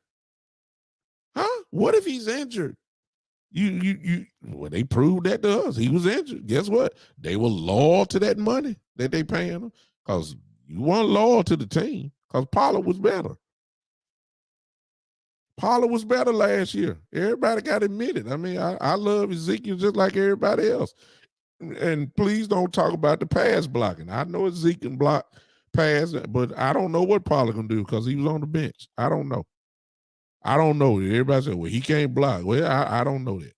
Huh? What if he's injured? Well, they proved that to us. He was injured. Guess what? They were loyal to that money that they paying him because you weren't loyal to the team because Pollard was better. Pollard was better last year. Everybody got admitted. I mean, I love Ezekiel just like everybody else. And please don't talk about the pass blocking. I know Ezekiel can block pass, but I don't know what Pollard can do because he was on the bench. I don't know. I don't know. Everybody said, well, he can't block. Well, I don't know that.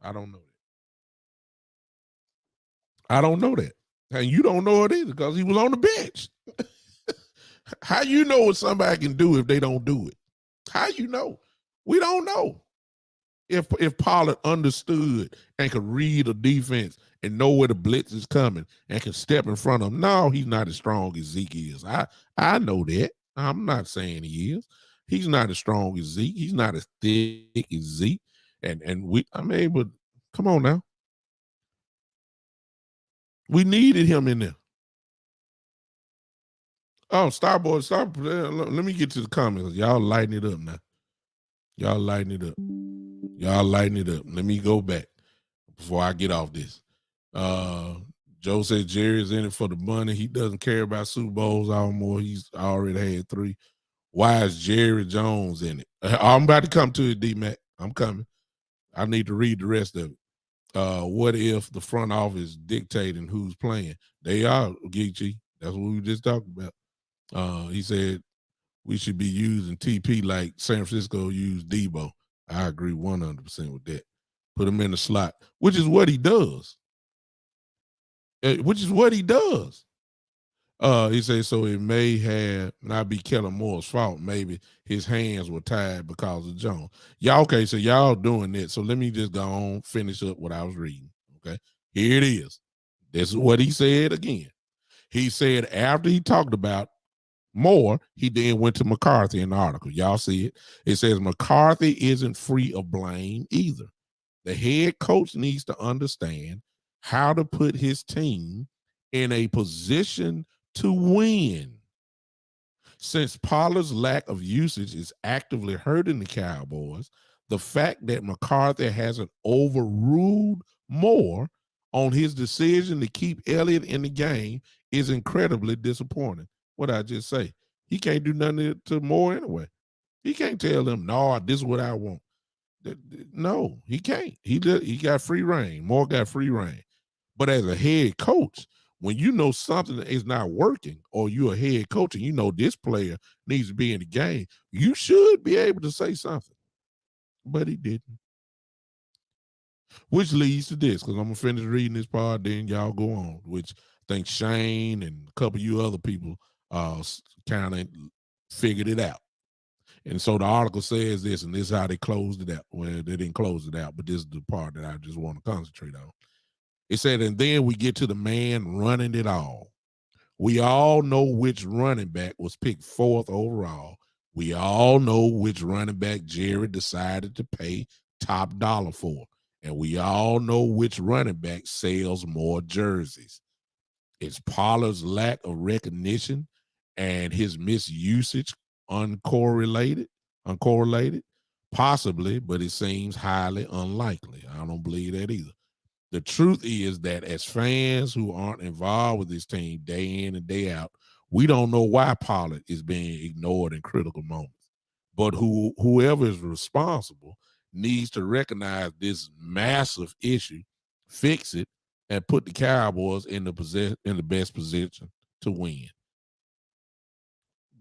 I don't know that. I don't know that. And you don't know it either because he was on the bench. How you know what somebody can do if they don't do it? How you know? We don't know. If Pollard understood and could read a defense and know where the blitz is coming and can step in front of him, no, he's not as strong as Zeke is. I know that. I'm not saying he is. He's not as strong as Zeke. He's not as thick as Zeke. But come on now. We needed him in there. Oh, Starboy, stop. Let me get to the comments. Y'all lighten it up now. Y'all lighten it up. Y'all lighten it up. Let me go back before I get off this. Joe said Jerry's in it for the money. He doesn't care about Super Bowls anymore. He's already had 3. Why is Jerry Jones in it? I'm about to come to it, D-Mac. I'm coming. I need to read the rest of it. What if the front office dictating who's playing? They are, Geechee. That's what we just talked about. He said we should be using TP like San Francisco used Debo. I agree 100% with that. Put him in the slot, which is what he does. He said, so it may have not be Kellen Moore's fault. Maybe his hands were tied because of Jones. Y'all, okay, so y'all doing that. So let me just go on, finish up what I was reading. Okay, here it is. This is what he said again. He said after he talked about Moore, he then went to McCarthy in the article. Y'all see it. It says McCarthy isn't free of blame either. The head coach needs to understand how to put his team in a position to win. Since Pollard's lack of usage is actively hurting the Cowboys, the fact that McCarthy hasn't overruled Moore on his decision to keep Elliott in the game is incredibly disappointing. What I just say? He can't do nothing to Moore anyway. He can't tell him, no, this is what I want. No, he can't. He got free reign. Moore got free reign. But as a head coach, when you know something is not working, or you're a head coach and you know this player needs to be in the game, you should be able to say something. But he didn't. Which leads to this, because I'm gonna finish reading this part, then y'all go on. Which I think Shane and a couple of you other people kind of figured it out. And so the article says this, and this is how they closed it out. Well, they didn't close it out, but this is the part that I just want to concentrate on. It said, and then we get to the man running it all. We all know which running back was picked 4th overall. We all know which running back Jerry decided to pay top dollar for. And we all know which running back sells more jerseys. It's Pollard's lack of recognition and his misusage uncorrelated? Possibly, but it seems highly unlikely. I don't believe that either. The truth is that as fans who aren't involved with this team day in and day out, we don't know why Pollard is being ignored in critical moments. But whoever is responsible needs to recognize this massive issue, fix it, and put the Cowboys in the best position to win.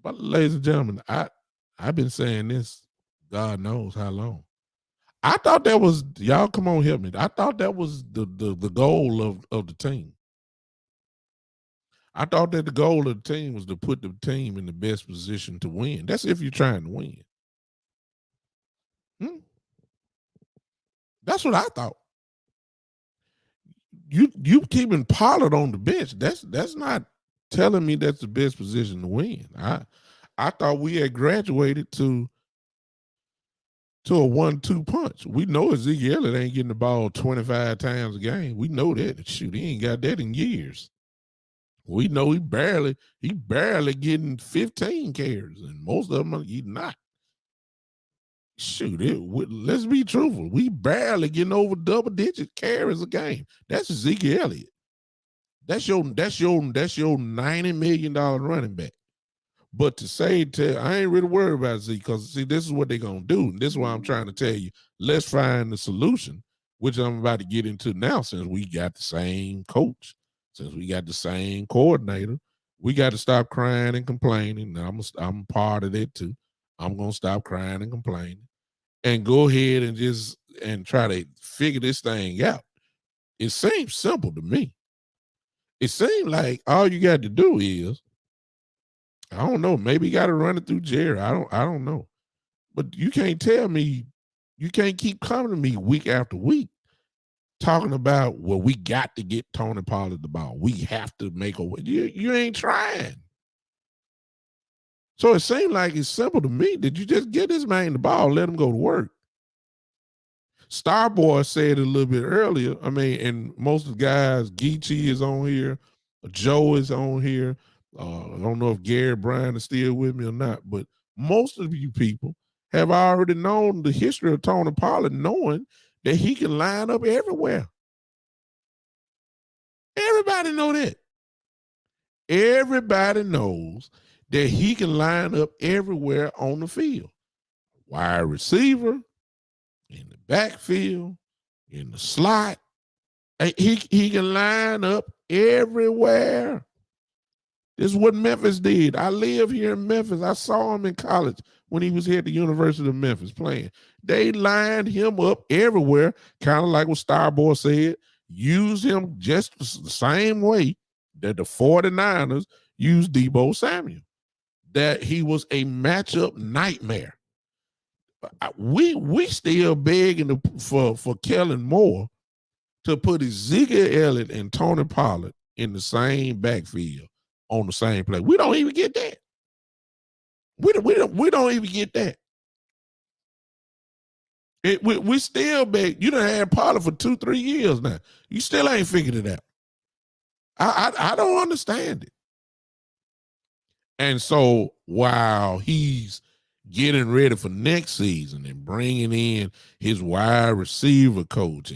But ladies and gentlemen, I've been saying this God knows how long. I thought that was y'all. Come on, help me. I thought that was the goal of the team. I thought that the goal of the team was to put the team in the best position to win. That's if you're trying to win. That's what I thought. you keeping Pollard on the bench. That's not telling me that's the best position to win. I thought we had graduated to a 1-2 punch. We know Ezekiel Elliott ain't getting the ball 25 times a game. We know that. Shoot, he ain't got that in years. We know he barely getting 15 carries, and most of them he not. Shoot, let's be truthful. We barely getting over double-digit carries a game. That's Ezekiel Elliott. That's your $90 million running back. But I ain't really worried about Zeke, because see, this is what they're gonna do. And this is why I'm trying to tell you, let's find the solution, which I'm about to get into now, since we got the same coach, since we got the same coordinator. We got to stop crying and complaining. Now, I'm part of it too. I'm gonna stop crying and complaining and go ahead and try to figure this thing out. It seems simple to me. It seems like all you got to do is, I don't know, maybe you got to run it through Jerry. I don't know. But you can't tell me, you can't keep coming to me week after week talking about, well, we got to get Tony Pollard the ball. We have to make a way. You ain't trying. So it seems like it's simple to me that you just get this man the ball, let him go to work. Starboy said it a little bit earlier. I mean, and most of the guys, Geechee is on here, Joe is on here. I don't know if Gary Bryan is still with me or not, but most of you people have already known the history of Tony Pollard, knowing that he can line up everywhere. Everybody know that. Everybody knows that he can line up everywhere on the field. Wide receiver, in the backfield, in the slot. He can line up everywhere. This is what Memphis did. I live here in Memphis. I saw him in college when he was here at the University of Memphis playing. They lined him up everywhere, kind of like what Starboy said. Use him just the same way that the 49ers used Deebo Samuel. That he was a matchup nightmare. We still begging for Kellen Moore to put Ezekiel Elliott and Tony Pollard in the same backfield on the same play. We don't even get that. We don't even get that. We still beg. You done had Pollard for 2-3 years now. You still ain't figured it out. I don't understand it. And so while he's getting ready for next season and bringing in his wide receiver coach,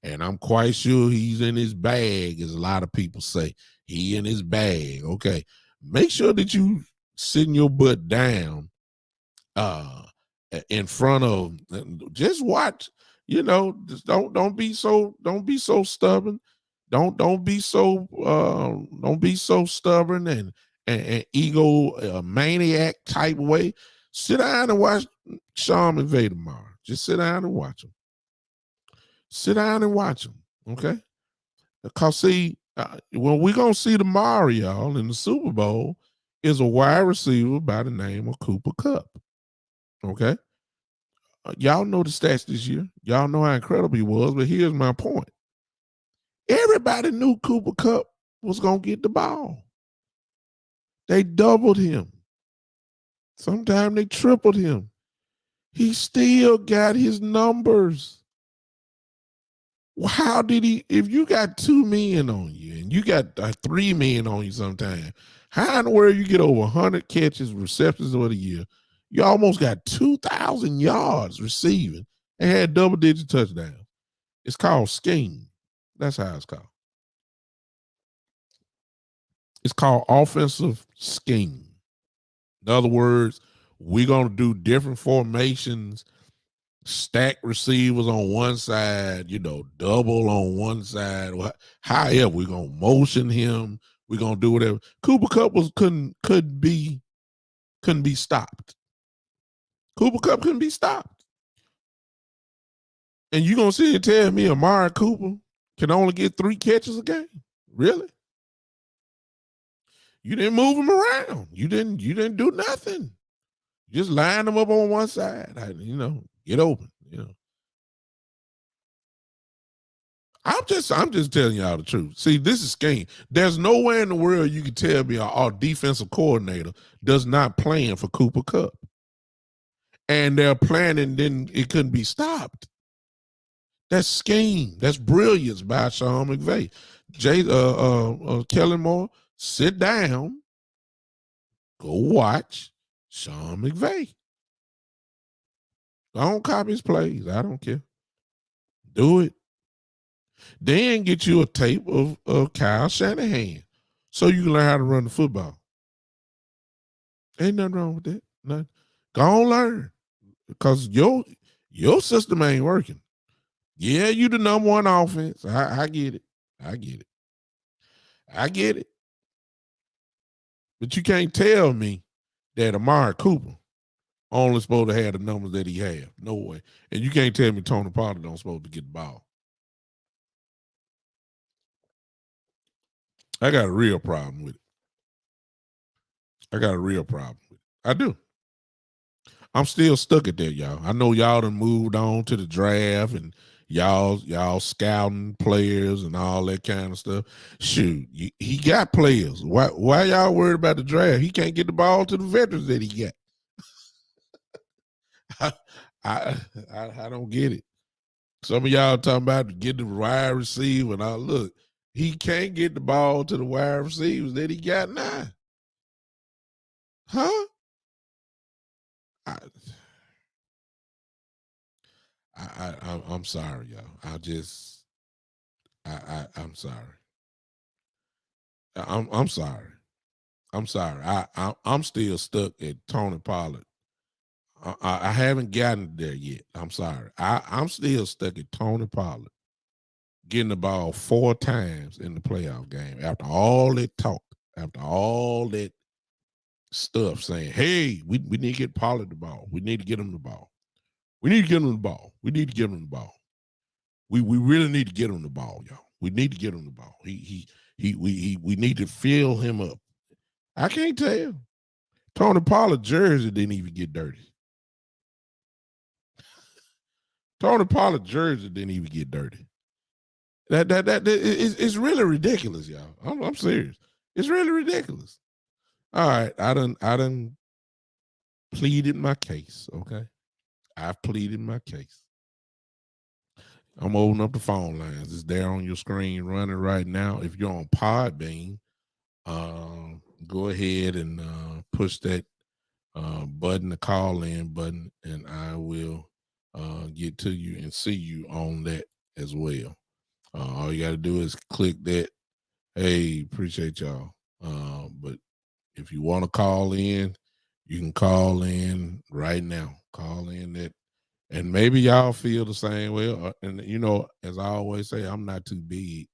and I'm quite sure he's in his bag, as a lot of people say. He in his bag. Okay. Make sure that you sitting your butt down in front of, just watch, just don't be so stubborn. Don't be so stubborn and ego maniac type way. Sit down and watch Sean McVay tomorrow. Just sit down and watch him. Sit down and watch him, okay? Because see, when we're going to see tomorrow, y'all, in the Super Bowl, is a wide receiver by the name of Cooper Kupp, okay? Y'all know the stats this year. Y'all know how incredible he was, but here's my point. Everybody knew Cooper Kupp was going to get the ball. They doubled him. Sometimes they tripled him. He still got his numbers. How did he, if you got 2 men on you and you got 3 men on you sometime, how in the world you get over 100 catches, receptions of the year? You almost got 2,000 yards receiving and had double-digit touchdowns. It's called scheme. That's how it's called. It's called offensive scheme. In other words, we're going to do different formations, stack receivers on one side, double on one side. However, we're going to motion him. We're going to do whatever. Cooper Kupp couldn't be stopped. Cooper Kupp couldn't be stopped. And you're going to sit and tell me Amari Cooper can only get 3 catches a game? Really? You didn't move him around. You didn't do nothing. You just line them up on one side. Get open. I'm just telling y'all the truth. See, this is scheme. There's nowhere in the world you can tell me our defensive coordinator does not plan for Cooper Kupp. And they're planning, then it couldn't be stopped. That's scheme. That's brilliance by Sean McVay. Kellen Moore, sit down, go watch Sean McVay. Don't copy his plays. I don't care. Do it. Then get you a tape of Kyle Shanahan so you can learn how to run the football. Ain't nothing wrong with that. Nothing. Go on, learn. Because your system ain't working. Yeah, you the number one offense. I get it. I get it. I get it. But you can't tell me that Amari Cooper only supposed to have the numbers that he have. No way. And you can't tell me Tony Pollard don't supposed to get the ball. I got a real problem with it. I got a real problem with it. I do. I'm still stuck at that, y'all. I know y'all done moved on to the draft and y'all scouting players and all that kind of stuff. Shoot, he got players. Why y'all worried about the draft? He can't get the ball to the veterans that he got. I don't get it. Some of y'all talking about getting the wide receiver, and I look, he can't get the ball to the wide receivers that he got now. Huh? I'm sorry, y'all. I'm sorry. I'm sorry. I'm sorry. I'm still stuck at Tony Pollard. I haven't gotten there yet. I'm sorry. I'm still stuck at Tony Pollard getting the ball 4 times in the playoff game after all that talk, after all that stuff saying, hey, we need to get Pollard the ball. We need to get him the ball. We need to get him the ball. We need to get him the ball. We really need to get him the ball, y'all. We need to get him the ball. We need to fill him up. I can't tell. Tony Pollard jersey didn't even get dirty. Tony Pollard jersey didn't even get dirty. It's really ridiculous, y'all. I'm serious. It's really ridiculous. All right, I done pleaded my case. Okay, I've pleaded my case. I'm opening up the phone lines. It's there on your screen running right now. If you're on Podbean, go ahead and push that button, the call in button, and I will get to you and see you on that as well. All you got to do is click that. Hey, appreciate y'all. But if you want to call in, you can call in right now. Call in that. And maybe y'all feel the same way. And, as I always say, I'm not too big.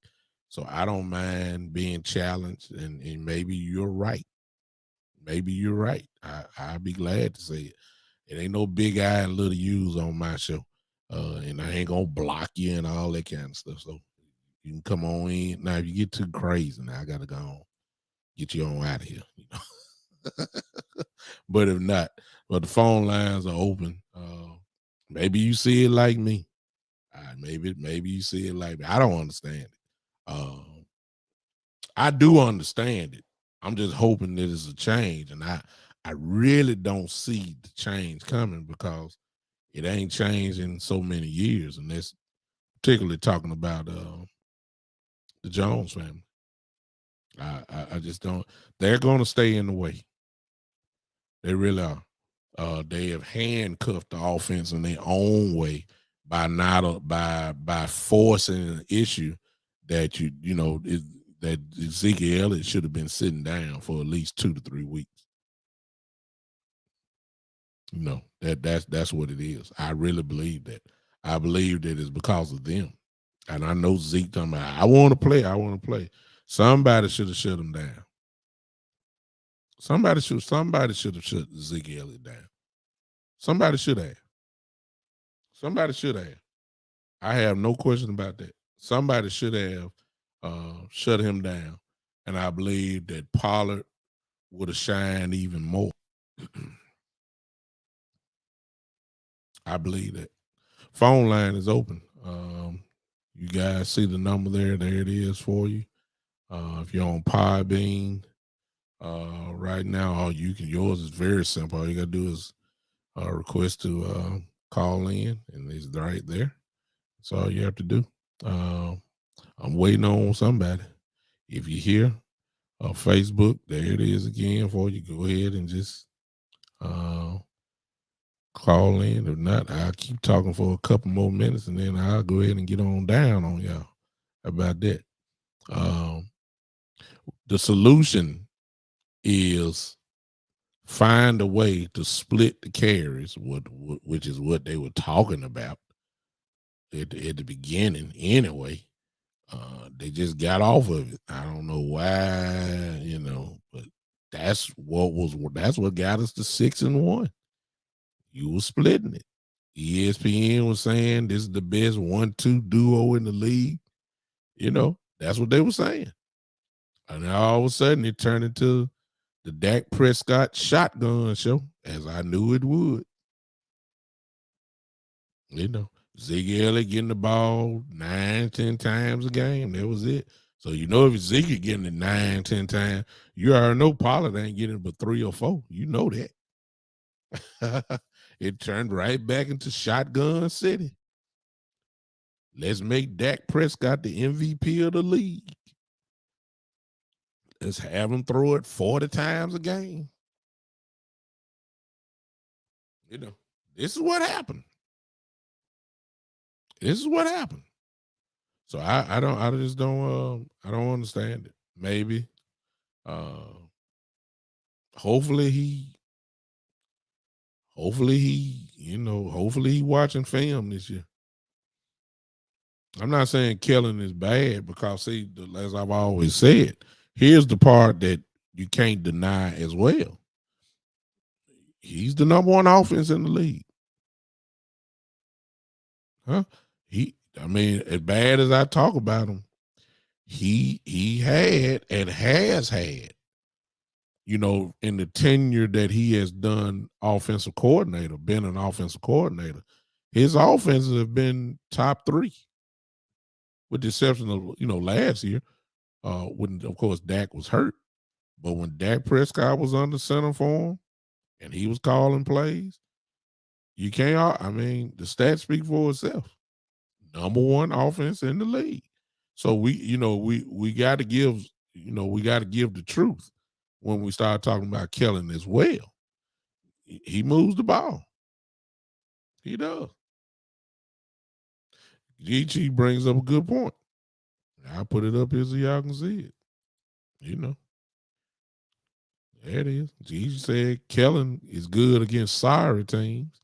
So I don't mind being challenged. And maybe you're right. Maybe you're right. I'll be glad to say it. It ain't no big eye and little U's on my show. And I ain't going to block you and all that kind of stuff. So you can come on in. Now, if you get too crazy, now I got to go on. Get you on out of here. But if not, but the phone lines are open. Maybe you see it like me. Maybe you see it like me. I don't understand it. I do understand it. I'm just hoping that it's a change, and I really don't see the change coming because it ain't changed in so many years, and that's particularly talking about the Jones family. I just don't. They're going to stay in the way. They really are. They have handcuffed the offense in their own way by not by forcing an issue that that Ezekiel Elliott should have been sitting down for at least 2 to 3 weeks. That's what it is. I really believe that. I believe that it's because of them. And I know Zeke talking about, I want to play. Somebody should have shut him down. Somebody should have shut Zeke Elliott down. Somebody should have. Somebody should have. I have no question about that. Somebody should have shut him down. And I believe that Pollard would have shined even more. I believe that. Phone line is open. You guys see the number there? There it is for you. If you're on Podbean, right now, all you can yours is very simple. All you gotta do is request to call in, and it's right there. That's all you have to do. Uh, I'm waiting on somebody. If you're here, Facebook, there it is again for you. Go ahead and just uh, call in. If not, I'll keep talking for a couple more minutes, and then I'll go ahead and get on down on y'all. How about that? Um, the solution is find a way to split the carries, which is what they were talking about at the beginning anyway. They just got off of it. I don't know why, but that's what got us to 6-1. You were splitting it. ESPN was saying this is the best 1-2 duo in the league. That's what they were saying. And then all of a sudden it turned into the Dak Prescott shotgun show, as I knew it would. Ziggy Elliott getting the ball 9-10 times a game. That was it. So if Ziggy getting it 9-10 times, you already know Pollard ain't getting it but 3 or 4. You know that. It turned right back into shotgun city. Let's make Dak Prescott the MVP of the league. Let's have him throw it 40 times a game. This is what happened. This is what happened. So I don't understand it. Maybe hopefully he watching film this year. I'm not saying Kellen is bad because see, as I've always said, here's the part that you can't deny as well. He's the number one offense in the league. Huh? As bad as I talk about him, he had and has had, in the tenure that he has done been an offensive coordinator, his offenses have been top 3, with the exception of, last year, when, of course, Dak was hurt. But when Dak Prescott was under center for him and he was calling plays, you can't, the stats speak for itself. Number one offense in the league. So we got to give, the truth when we start talking about Kellen as well. He moves the ball. He does. GG brings up a good point. I'll put it up here so y'all can see it. There it is. GG said Kellen is good against sorry teams.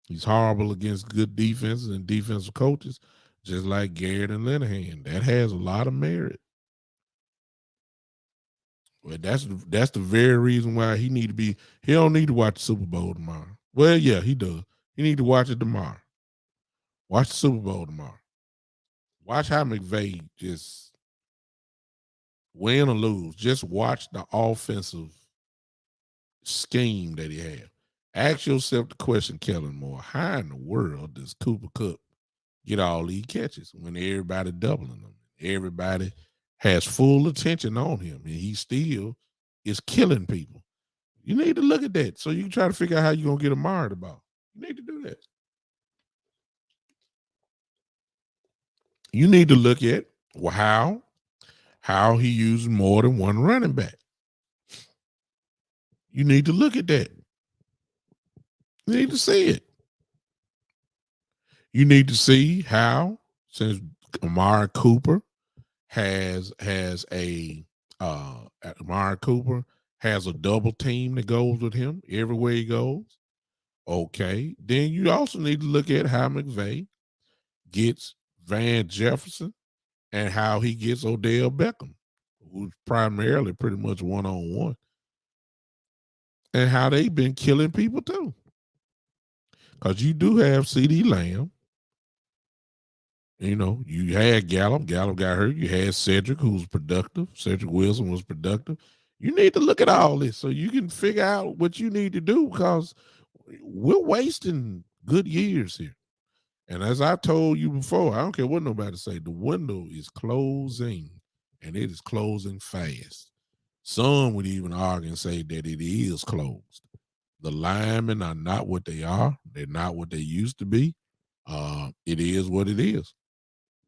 He's horrible against good defenses and defensive coaches, just like Garrett and Linehan. That has a lot of merit. Well, that's the very reason why he don't need to watch the Super Bowl tomorrow. Well, yeah, he does. He need to watch it tomorrow. Watch the Super Bowl tomorrow. Watch how McVay just win or lose. Just watch the offensive scheme that he had. Ask yourself the question, Kellen Moore, how in the world does Cooper Kupp get all these catches when everybody doubling them? Everybody has full attention on him, and he still is killing people. You need to look at that so you can try to figure out how you're going to get Amari the ball. You need to do that. You need to look at how he uses more than one running back. You need to look at that. You need to see it. You need to see how, since Amari Cooper has a Amari Cooper has a double team that goes with him everywhere he goes. Okay. Then you also need to look at how McVay gets Van Jefferson and how he gets Odell Beckham, who's primarily pretty much one-on-one, and how they've been killing people too. Because you do have CeeDee Lamb. You had Gallup. Gallup got hurt. You had Cedric, who was productive. Cedric Wilson was productive. You need to look at all this so you can figure out what you need to do because we're wasting good years here. And as I told you before, I don't care what nobody say, the window is closing and it is closing fast. Some would even argue and say that it is closed. The linemen are not what they are. They're not what they used to be. It is what it is.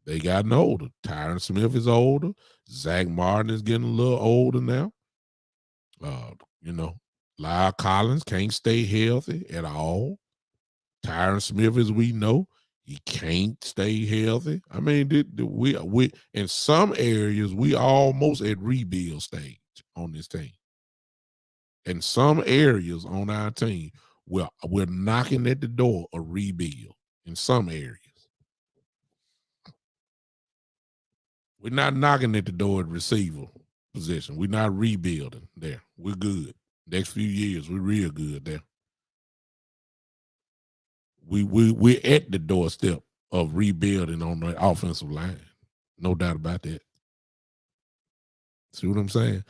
They gotten older. Tyron Smith is older. Zach Martin is getting a little older now. Uh, you know, Lyle Collins can't stay healthy at all. Tyron Smith, as we know, he can't stay healthy. I mean, we in some areas we almost at rebuild stage on this team. In some areas on our team, we're knocking at the door of rebuild. In some areas, we're not knocking at the door at receiver position. We're not rebuilding there. We're good. Next few years, we're real good there. We're at the doorstep of rebuilding on the offensive line. No doubt about that. See what I'm saying?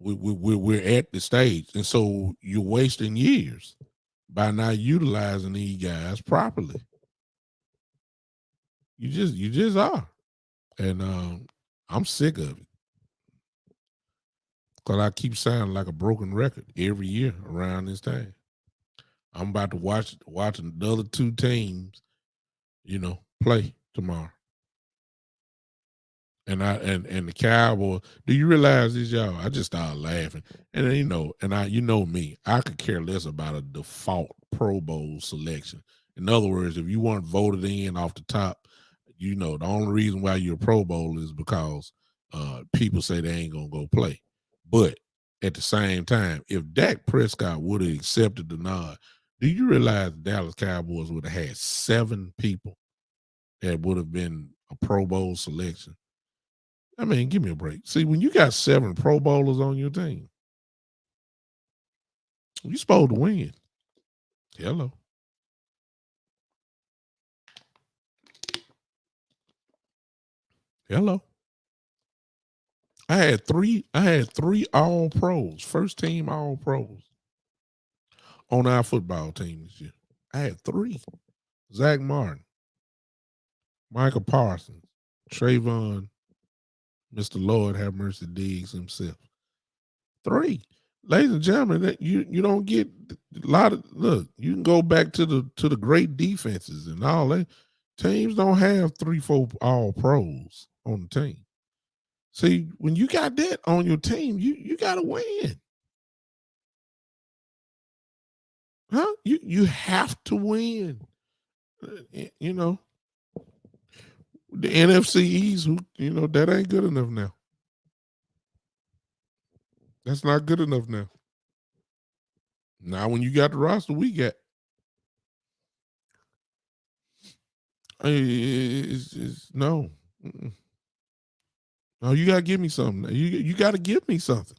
We're at the stage, and so you're wasting years by not utilizing these guys properly. You just are, and I'm sick of it because I keep sounding like a broken record every year around this time. I'm about to watch the other two teams, play tomorrow. And the Cowboys. Do you realize this, y'all? I just started laughing, and then, me, I could care less about a default Pro Bowl selection. In other words, if you weren't voted in off the top, the only reason why you're a Pro Bowl is because people say they ain't gonna go play. But at the same time, if Dak Prescott would have accepted the nod, do you realize the Dallas Cowboys would have had 7 people that would have been a Pro Bowl selection? I mean, give me a break. See, when you got 7 Pro Bowlers on your team, you're supposed to win. Hello. Hello. I had three all pros, first team all pros on our football team this year. I had 3. Zach Martin, Michael Parsons, Trayvon, Mr. Lord have mercy Diggs himself. 3. Ladies and gentlemen, that you don't get a lot of look, you can go back to the great defenses and all that. Teams don't have 3, 4 all pros on the team. See, when you got that on your team, you gotta win. Huh? You have to win. You know, the NFCs that ain't good enough now. That's not good enough now. Now when you got the roster we got, no. Mm-mm. No, you gotta give me something. You gotta give me something.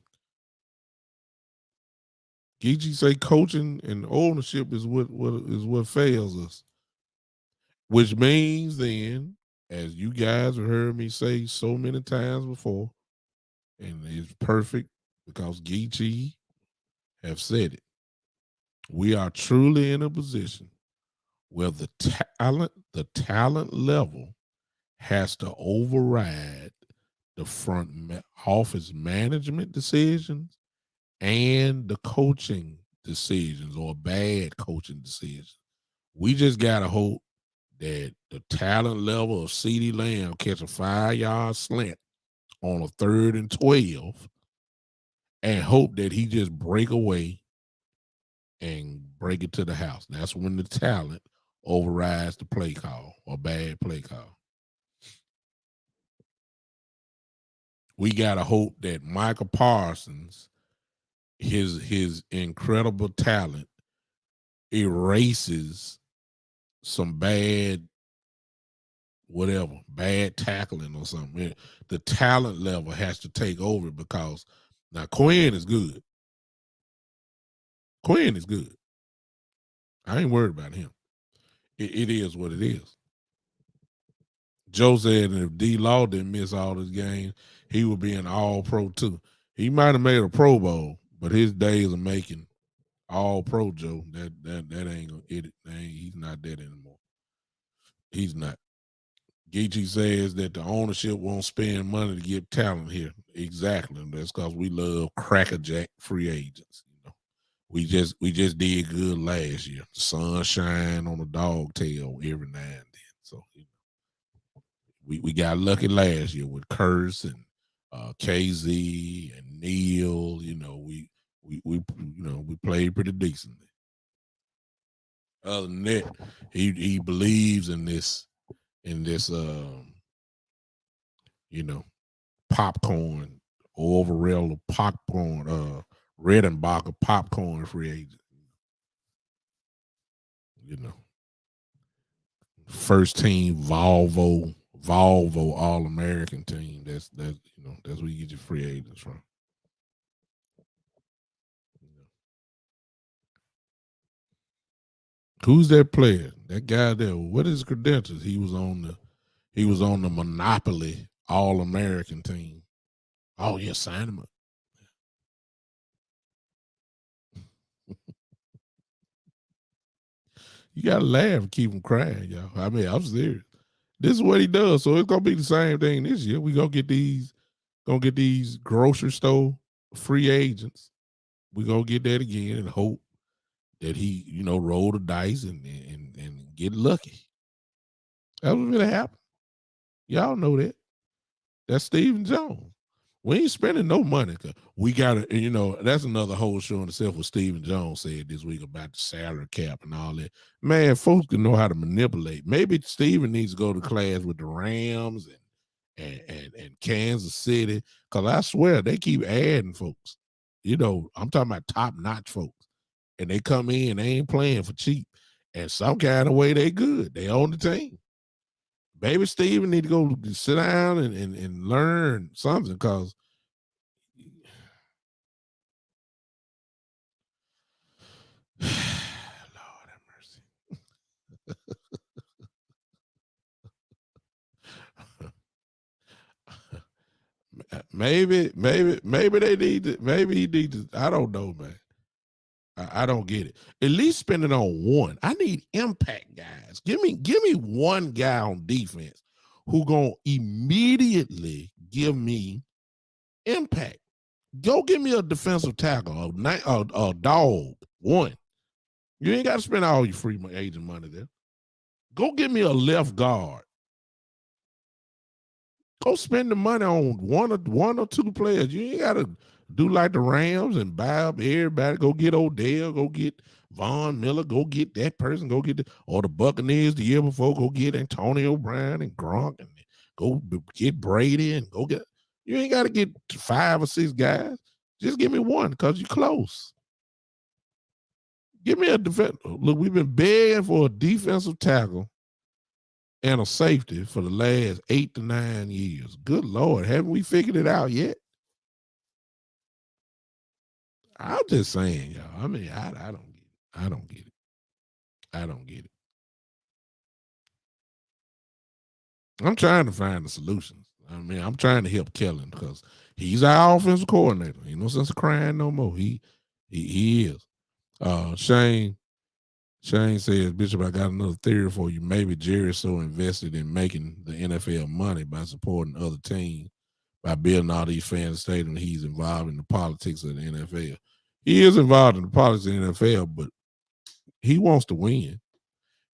Geechee say coaching and ownership is what fails us. Which means then, as you guys have heard me say so many times before, and it's perfect because Geechee have said it. We are truly in a position where the talent level has to override the office management decisions and the coaching decisions or bad coaching decisions. We just gotta hope that the talent level of CeeDee Lamb catch a 5-yard slant on a 3rd and 12 and hope that he just break away and break it to the house. That's when the talent overrides the play call or bad play call. We gotta hope that Michael Parsons, his incredible talent, erases some bad tackling or something. The talent level has to take over because now Quinn is good. Quinn is good. I ain't worried about him. It is what it is. Joe said if D Law didn't miss all his games, he would be an all pro too. He might have made a Pro Bowl, but his days of making all pro Joe, that ain't gonna he's not that anymore. He's not. Geechee says that the ownership won't spend money to get talent here. Exactly. That's because we love crackerjack free agents. We just did good last year. Sunshine on a dog tail every now and then. So we got lucky last year with Curse and KZ and Neil. We played pretty decently. Other than that, he believes in this you know popcorn overall popcorn Redenbacher popcorn free agent. You know, first team Volvo All American team. That's where you get your free agents from. Who's that player? That guy there. What is his credentials? He was on the Monopoly All American team. Oh yeah, sign him up. You gotta laugh and keep him crying, y'all. I mean, I'm serious. This is what he does. So it's gonna be the same thing this year. We gonna get these grocery store free agents. We gonna get that again and hope that he, roll the dice and get lucky. That's what's gonna happen. Y'all know that. That's Stephen Jones. We ain't spending no money. We got to, that's another whole show in itself what Stephen Jones said this week about the salary cap and all that. Man, folks can know how to manipulate. Maybe Stephen needs to go to class with the Rams and Kansas City, because I swear they keep adding folks. I'm talking about top-notch folks. And they come in, they ain't playing for cheap. And some kind of way they good. They own the team. Baby Steven need to go sit down and learn something, because Lord have mercy. maybe they need to, maybe he need to, I don't know, man. I don't get it. At least spend it on one. I need impact guys. Give me one guy on defense who gonna immediately give me impact. Go give me a defensive tackle, a dog, one. You ain't got to spend all your free agent money there. Go get me a left guard. Go spend the money on one or two players. You ain't got to do like the Rams and buy up everybody. Go get Odell. Go get Von Miller. Go get that person. Go get or the Buccaneers the year before. Go get Antonio Brown and Gronk, and go get Brady and go get. You ain't got to get 5 or 6 guys. Just give me one, because you're close. Give me a defense. Look, we've been begging for a defensive tackle and a safety for the last 8 to 9 years. Good Lord, haven't we figured it out yet? I'm just saying, y'all. I mean, I don't get it. I don't get it. I don't get it. I'm trying to find the solutions. I mean, I'm trying to help Kellen, because he's our offensive coordinator. Ain't no sense of crying no more. He is. Shane says, Bishop, I got another theory for you. Maybe Jerry's so invested in making the NFL money by supporting other teams, by building all these fan stadiums, he's involved in the politics of the NFL. He is involved in the politics of the NFL, but he wants to win.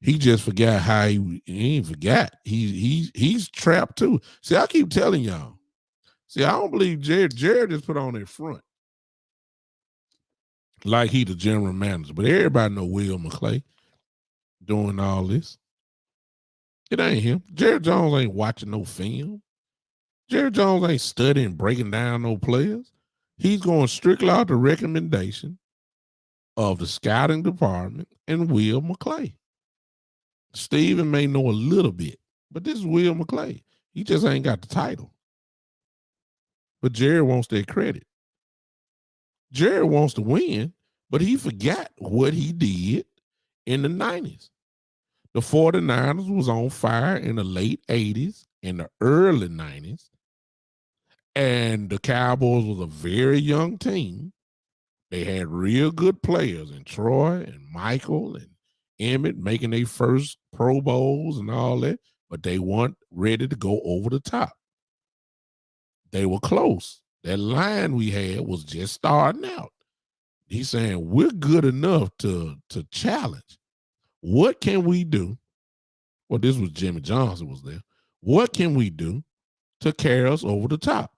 He just forgot how he ain't forgot. He's trapped too. See, I keep telling y'all. See, I don't believe Jared just put on that front like he the general manager, but everybody know Will McClay doing all this. It ain't him. Jared Jones ain't watching no film. Jared Jones ain't studying, breaking down no players. He's going strictly out the recommendation of the scouting department and Will McClay. Steven may know a little bit, but this is Will McClay. He just ain't got the title. But Jared wants that credit. Jared wants to win, but he forgot what he did in the 90s. The 49ers was on fire in the late 80s and the early 90s. And the Cowboys was a very young team. They had real good players in Troy and Michael and Emmett making their first Pro Bowls and all that, but they weren't ready to go over the top. They were close. That line we had was just starting out. He's saying we're good enough to challenge. What can we do? Well, this was Jimmy Johnson was there. What can we do to carry us over the top?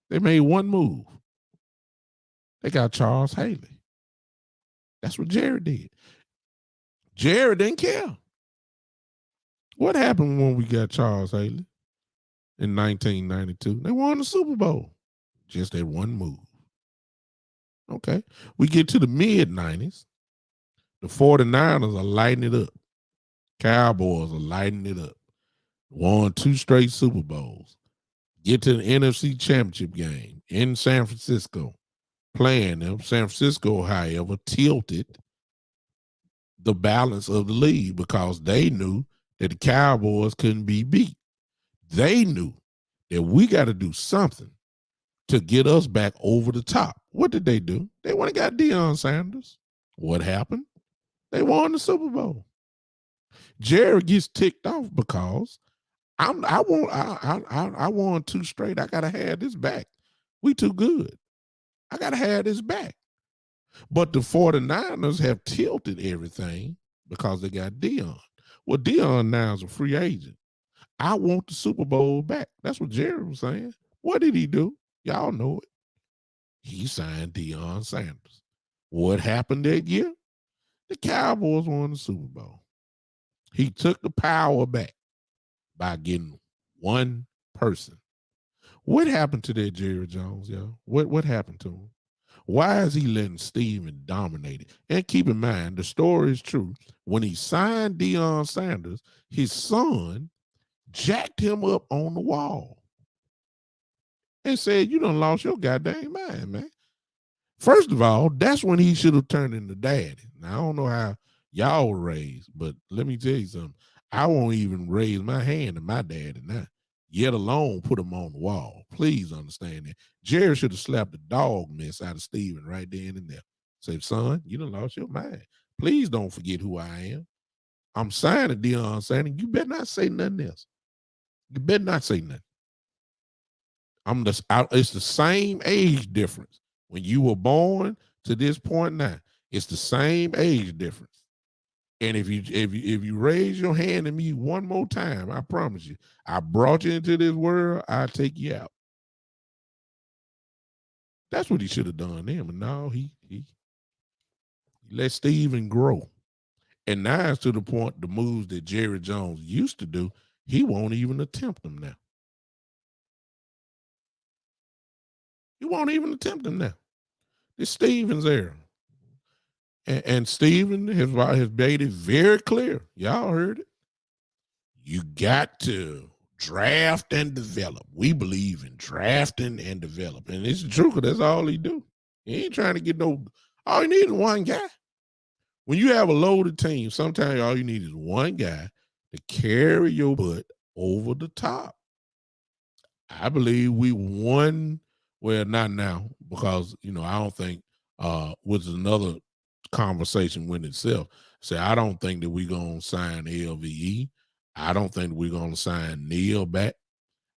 They made one move. They got Charles Haley. That's what Jerry did. Jerry didn't care. What happened when we got Charles Haley in 1992? They won the Super Bowl. Just that one move. Okay. We get to the mid-90s. The 49ers are lighting it up. Cowboys are lighting it up. Won 2 straight Super Bowls. Get to the NFC Championship game in San Francisco. Playing them. San Francisco, however, tilted the balance of the league because they knew that the Cowboys couldn't be beat. They knew that we got to do something to get us back over the top. What did they do? They went and got Deion Sanders. What happened? They won the Super Bowl. Jerry gets ticked off because I won 2 straight. I gotta have this back. We too good. I gotta have this back. But the 49ers have tilted everything because they got Deion. Well, Deion now is a free agent. I want the Super Bowl back. That's what Jerry was saying. What did he do? Y'all know it. He signed Deion Sanders. What happened that year? The Cowboys won the Super Bowl. He took the power back by getting one person. What happened to that Jerry Jones, y'all? What happened to him? Why is he letting Steven dominate it? And keep in mind, the story is true. When he signed Deion Sanders, his son jacked him up on the wall and said, "You done lost your goddamn mind, man." First of all, that's when he should have turned into daddy. Now, I don't know how y'all were raised, but let me tell you something. I won't even raise my hand to my daddy now, yet alone put him on the wall. Please understand that. Jerry should have slapped the dog mess out of Steven right then and there. Say, "Son, you done lost your mind. Please don't forget who I am. I'm signing Deion Sanders. You better not say nothing else. You better not say nothing. It's the same age difference. When you were born to this point now, it's the same age difference. And if you raise your hand at me one more time, I promise you, I brought you into this world, I'll take you out." That's what he should have done then. But no, he let Steven grow. And now it's to the point the moves that Jerry Jones used to do, he won't even attempt them now. He won't even attempt them now. It's Steven's era. And Steven has made it very clear. Y'all heard it. You got to draft and develop. We believe in drafting and develop. And it's true because that's all he do. He ain't trying to get no, all you need is one guy. When you have a loaded team, sometimes all you need is one guy to carry your butt over the top. I believe we won, well, not now, because, I don't think, which is another conversation with itself. Say, I don't think that we're going to sign LVE. I don't think we're going to sign Neil back.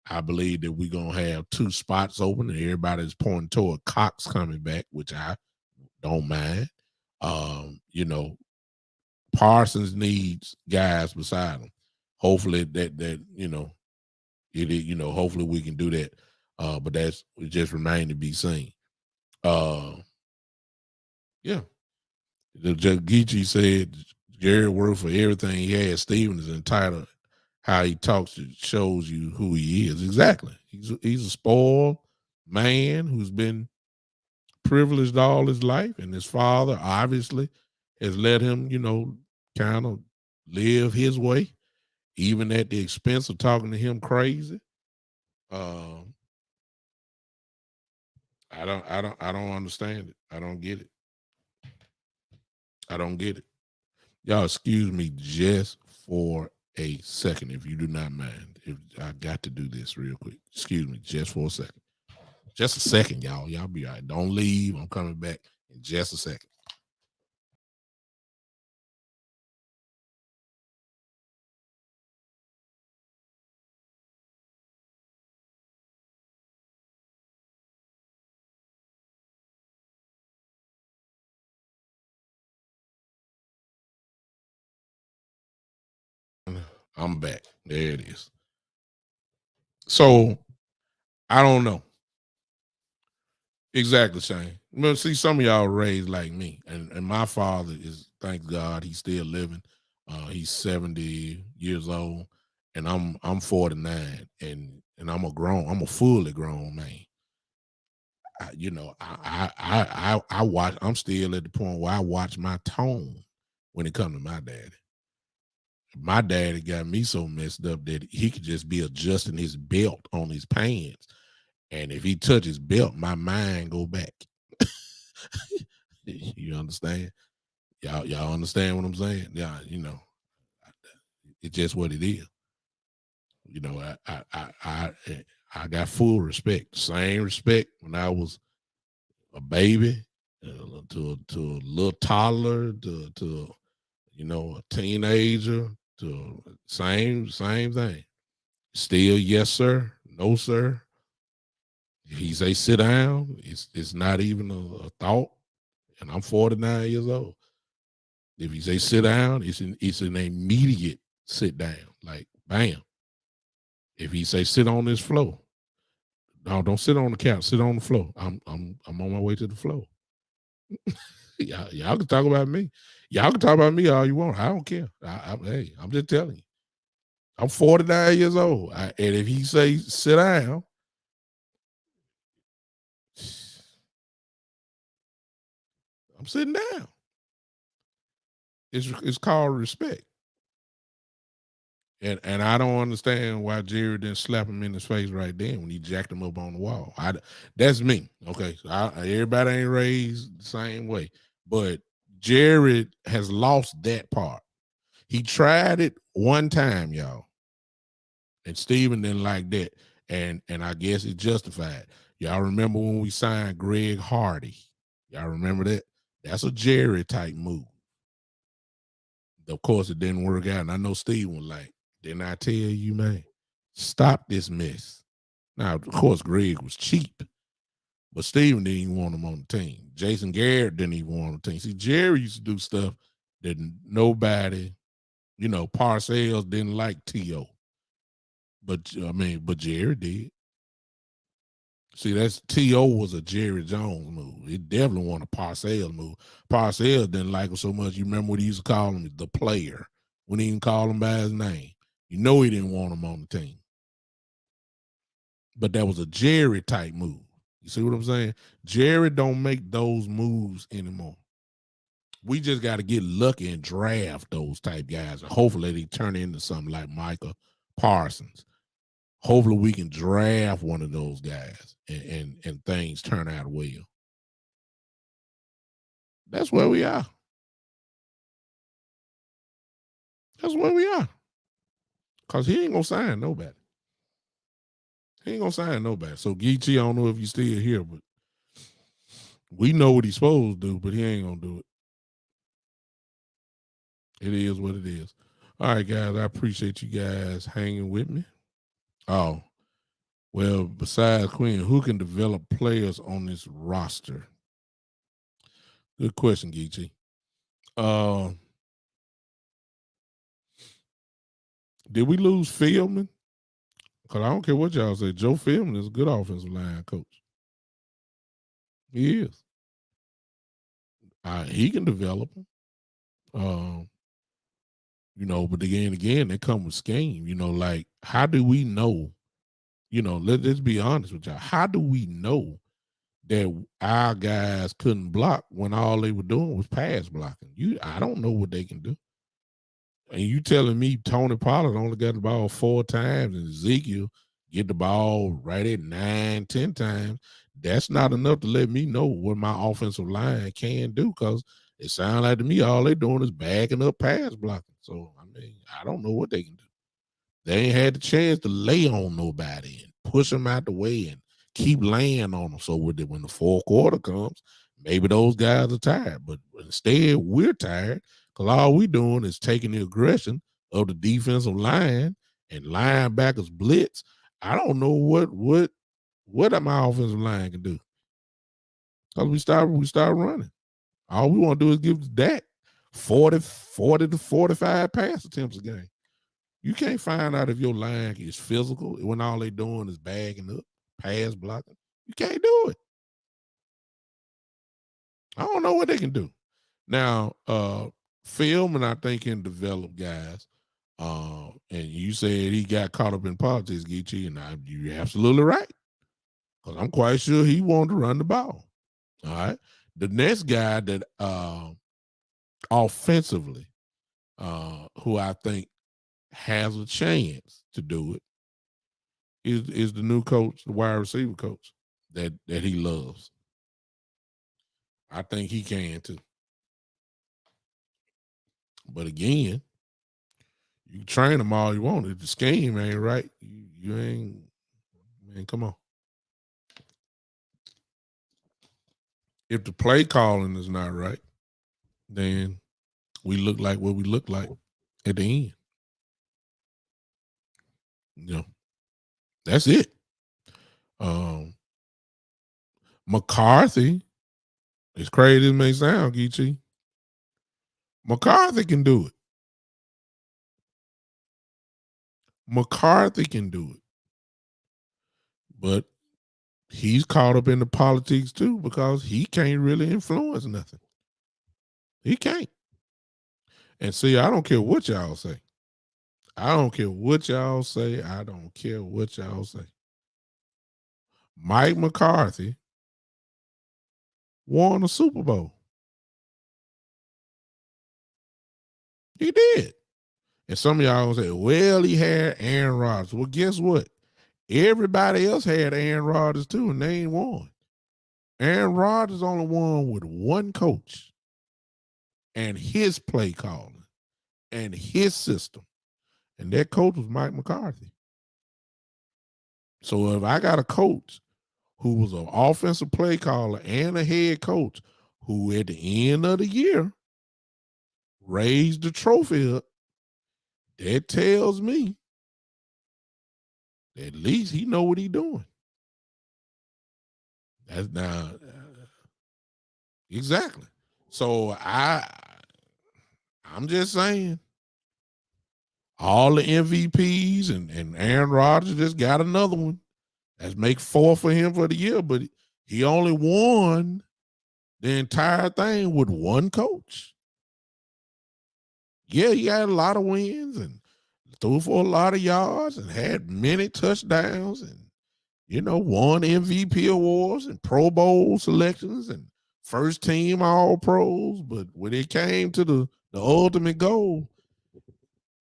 I believe that we're going to have 2 spots open and everybody's pointing toward Cox coming back, which I don't mind. Parsons needs guys beside him. Hopefully hopefully we can do that. But it just remains to be seen. Yeah. The Geechee said Jerry worked for everything he had. Steven is entitled. How he talks shows you who he is. Exactly. He's a spoiled man who's been privileged all his life, and his father obviously has let him, kind of live his way, even at the expense of talking to him crazy. I don't understand it. I don't get it. I don't get it. Y'all excuse me just for a second, if you do not mind. If I got to do this real quick. Excuse me just for a second. Just a second, y'all. Y'all be all right. Don't leave. I'm coming back in just a second. I'm back. There it is. So I don't know. Exactly, Shane. Well, see, some of y'all raised like me, and my father is, thank God, he's still living. He's 70 years old, and I'm 49, and I'm a fully grown man. I watch. I'm still at the point where I watch my tone when it comes to my daddy. My daddy got me so messed up that he could just be adjusting his belt on his pants, and if he touches belt, my mind go back. You understand? Y'all understand what I'm saying? Yeah, it's just what it is. You know, I got full respect, same respect when I was a baby, to a little toddler, to a teenager, to same thing. Still, yes sir, no sir. If he say sit down, it's not even a thought. And I'm 49 years old. If he say sit down, it's an immediate sit down, like bam. If he say sit on this floor, no, don't sit on the couch, sit on the floor. I'm on my way to the floor. Y'all can talk about me. Y'all can talk about me all you want. I don't care. Hey, I'm just telling you. I'm 49 years old, and if he say sit down, I'm sitting down. It's called respect. And I don't understand why Jerry didn't slap him in his face right then when he jacked him up on the wall. That's me. Okay, so everybody ain't raised the same way, but Jared has lost that part. He tried it one time, y'all, and Steven didn't like that, and I guess it justified. Y'all remember when we signed Greg Hardy? Y'all remember that? That's a Jerry type move. Of course, it didn't work out, and I know Steven was like, "Didn't I tell you, man? Stop this mess." Now, of course, Greg was cheap, but Steven didn't even want him on the team. Jason Garrett didn't even want him on the team. See, Jerry used to do stuff that nobody, Parcells didn't like T.O. But Jerry did. See, that's T.O. was a Jerry Jones move. He definitely wanted a Parcells move. Parcells didn't like him so much. You remember what he used to call him? The player. Wouldn't even call him by his name. You know he didn't want him on the team. But that was a Jerry type move. You see what I'm saying? Jerry don't make those moves anymore. We just got to get lucky and draft those type guys. And hopefully they turn into something like Micah Parsons. Hopefully we can draft one of those guys and things turn out well. That's where we are. That's where we are. Because he ain't going to sign nobody. He ain't going to sign nobody. So, Geechee, I don't know if you still here, but we know what he's supposed to do, but he ain't going to do it. It is what it is. All right, guys, I appreciate you guys hanging with me. Oh, well, besides Quinn, who can develop players on this roster? Good question, Geechee. Did we lose Fieldman? Because I don't care what y'all say. Joe Fieldman is a good offensive line coach. He is. He can develop them. But again, they come with scheme. Like, how do we know? Let's be honest with y'all. How do we know that our guys couldn't block when all they were doing was pass blocking? I don't know what they can do. And you telling me Tony Pollard only got the ball 4 times and Ezekiel get the ball right at 9, 10 times. That's not enough to let me know what my offensive line can do, because it sounds like to me all they're doing is backing up pass blocking. So, I don't know what they can do. They ain't had the chance to lay on nobody and push them out the way and keep laying on them. So when the fourth quarter comes, maybe those guys are tired. But instead, we're tired because all we're doing is taking the aggression of the defensive line and linebackers blitz. I don't know what my offensive line can do. Because we start running. All we want to do is give Dak 40 to 45 pass attempts a game. You can't find out if your line is physical when all they doing is bagging up, pass blocking. You can't do it. I don't know what they can do. Now, film and I think can develop guys. And you said he got caught up in politics, Geechee, and you're absolutely right. Because I'm quite sure he wanted to run the ball. All right. The next guy that offensively, who I think has a chance to do it is the new coach, the wide receiver coach that he loves. I think he can too. But again, you can train them all you want. If the scheme ain't right, you ain't, man, come on. If the play calling is not right, then we look like what we look like at the end. You know, that's it. McCarthy, as crazy as it may sound, Geechee, McCarthy can do it. McCarthy can do it. But he's caught up in the politics too because he can't really influence nothing. He can't. And see, I don't care what y'all say. I don't care what y'all say. I don't care what y'all say. Mike McCarthy won a Super Bowl. He did. And some of y'all say, well, he had Aaron Rodgers. Well, guess what? Everybody else had Aaron Rodgers too, and they ain't won. Aaron Rodgers only won with one coach and his play calling and his system. And that coach was Mike McCarthy. So if I got a coach who was an offensive play caller and a head coach who at the end of the year raised the trophy up, that tells me at least he know what he doing. That's now exactly. So I'm just saying, all the MVPs and Aaron Rodgers just got another one. That's make 4 for him for the year, but he only won the entire thing with one coach. Yeah, he had a lot of wins and threw for a lot of yards and had many touchdowns and, won MVP awards and Pro Bowl selections and first team All Pros. But when it came to the ultimate goal,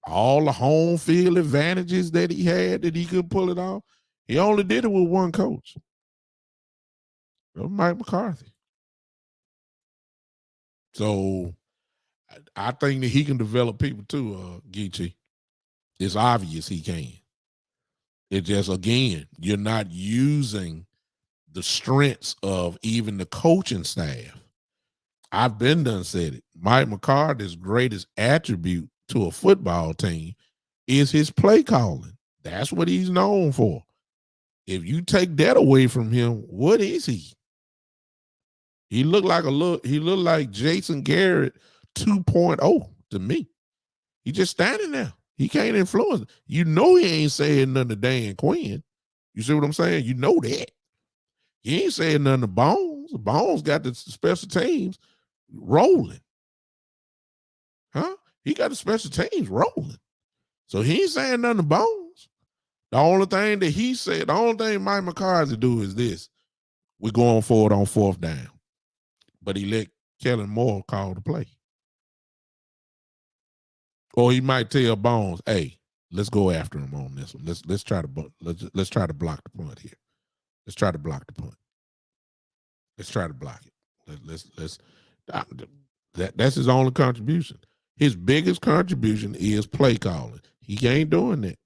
all the home field advantages that he had that he could pull it off, he only did it with one coach. Mike McCarthy. So I think that he can develop people too, Geechee. It's obvious he can. It just, again, you're not using the strengths of even the coaching staff. I've been done said it. Mike McCarthy's greatest attribute to a football team is his play calling. That's what he's known for. If you take that away from him, what is he? He looked like Jason Garrett 2.0 to me. He just standing there. He can't influence. You know he ain't saying nothing to Dan Quinn. You see what I'm saying? You know that. He ain't saying nothing to Bones. Bones got the special teams rolling. Huh? He got the special teams rolling. So he ain't saying nothing to Bones. The only thing that he said, the only thing Mike McCarthy do is this. We're going for it on 4th down. But he let Kellen Moore call the play. Or he might tell Bones, hey, let's go after him on this one. Let's try to block the punt here. Let's try to block the punt. Let's try to block it. That's his only contribution. His biggest contribution is play calling. He ain't doing that.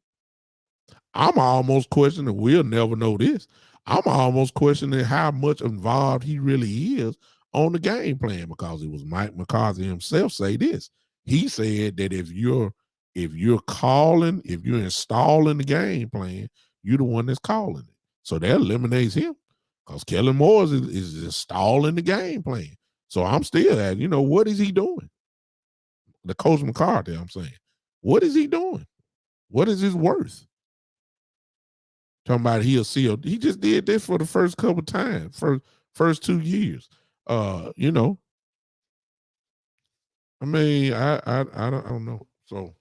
I'm almost questioning, we'll never know this. I'm almost questioning how much involved he really is on the game plan, because it was Mike McCarthy himself say this. He said that if you're installing the game plan, you're the one that's calling it. So that eliminates him, because Kellen Moore is installing the game plan. So I'm still at, what is he doing? The coach McCarthy, I'm saying. What is he doing? What is his worth? Talking about he'll see. He just did this for the first couple times, first 2 years. You know, I mean, I don't know. So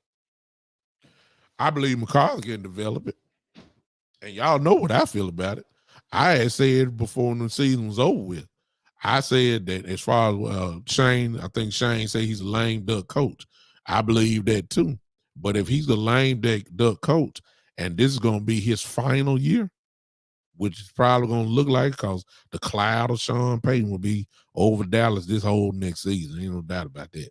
I believe McCarthy can develop it, and y'all know what I feel about it. I had said before the season was over with. I said that as far as Shane, I think Shane said he's a lame duck coach. I believe that too. But if he's a lame duck coach, and this is going to be his final year, which is probably going to look like because the cloud of Sean Payton will be over Dallas this whole next season. Ain't no doubt about that.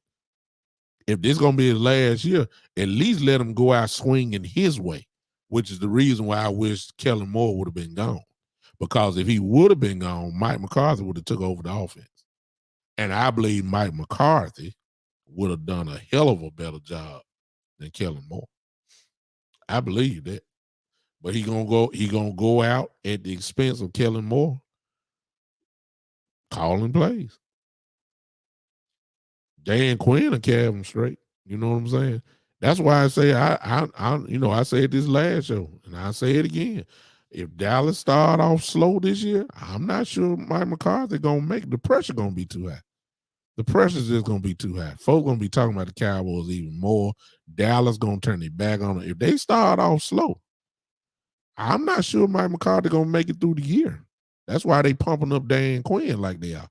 If this is going to be his last year, at least let him go out swinging his way, which is the reason why I wish Kellen Moore would have been gone. Because if he would have been gone, Mike McCarthy would have took over the offense. And I believe Mike McCarthy would have done a hell of a better job than Kellen Moore. I believe that. But he gonna go out at the expense of Kellen Moore calling plays. Dan Quinn will carry him straight. You know what I'm saying? That's why I say I said this last show, and I say it again. If Dallas start off slow this year, I'm not sure Mike McCarthy gonna make the pressure gonna be too high. The pressure is just gonna be too high. Folks gonna be talking about the Cowboys even more. Dallas gonna turn their back on it. If they start off slow, I'm not sure Mike McCarthy gonna make it through the year. That's why they pumping up Dan Quinn like they are.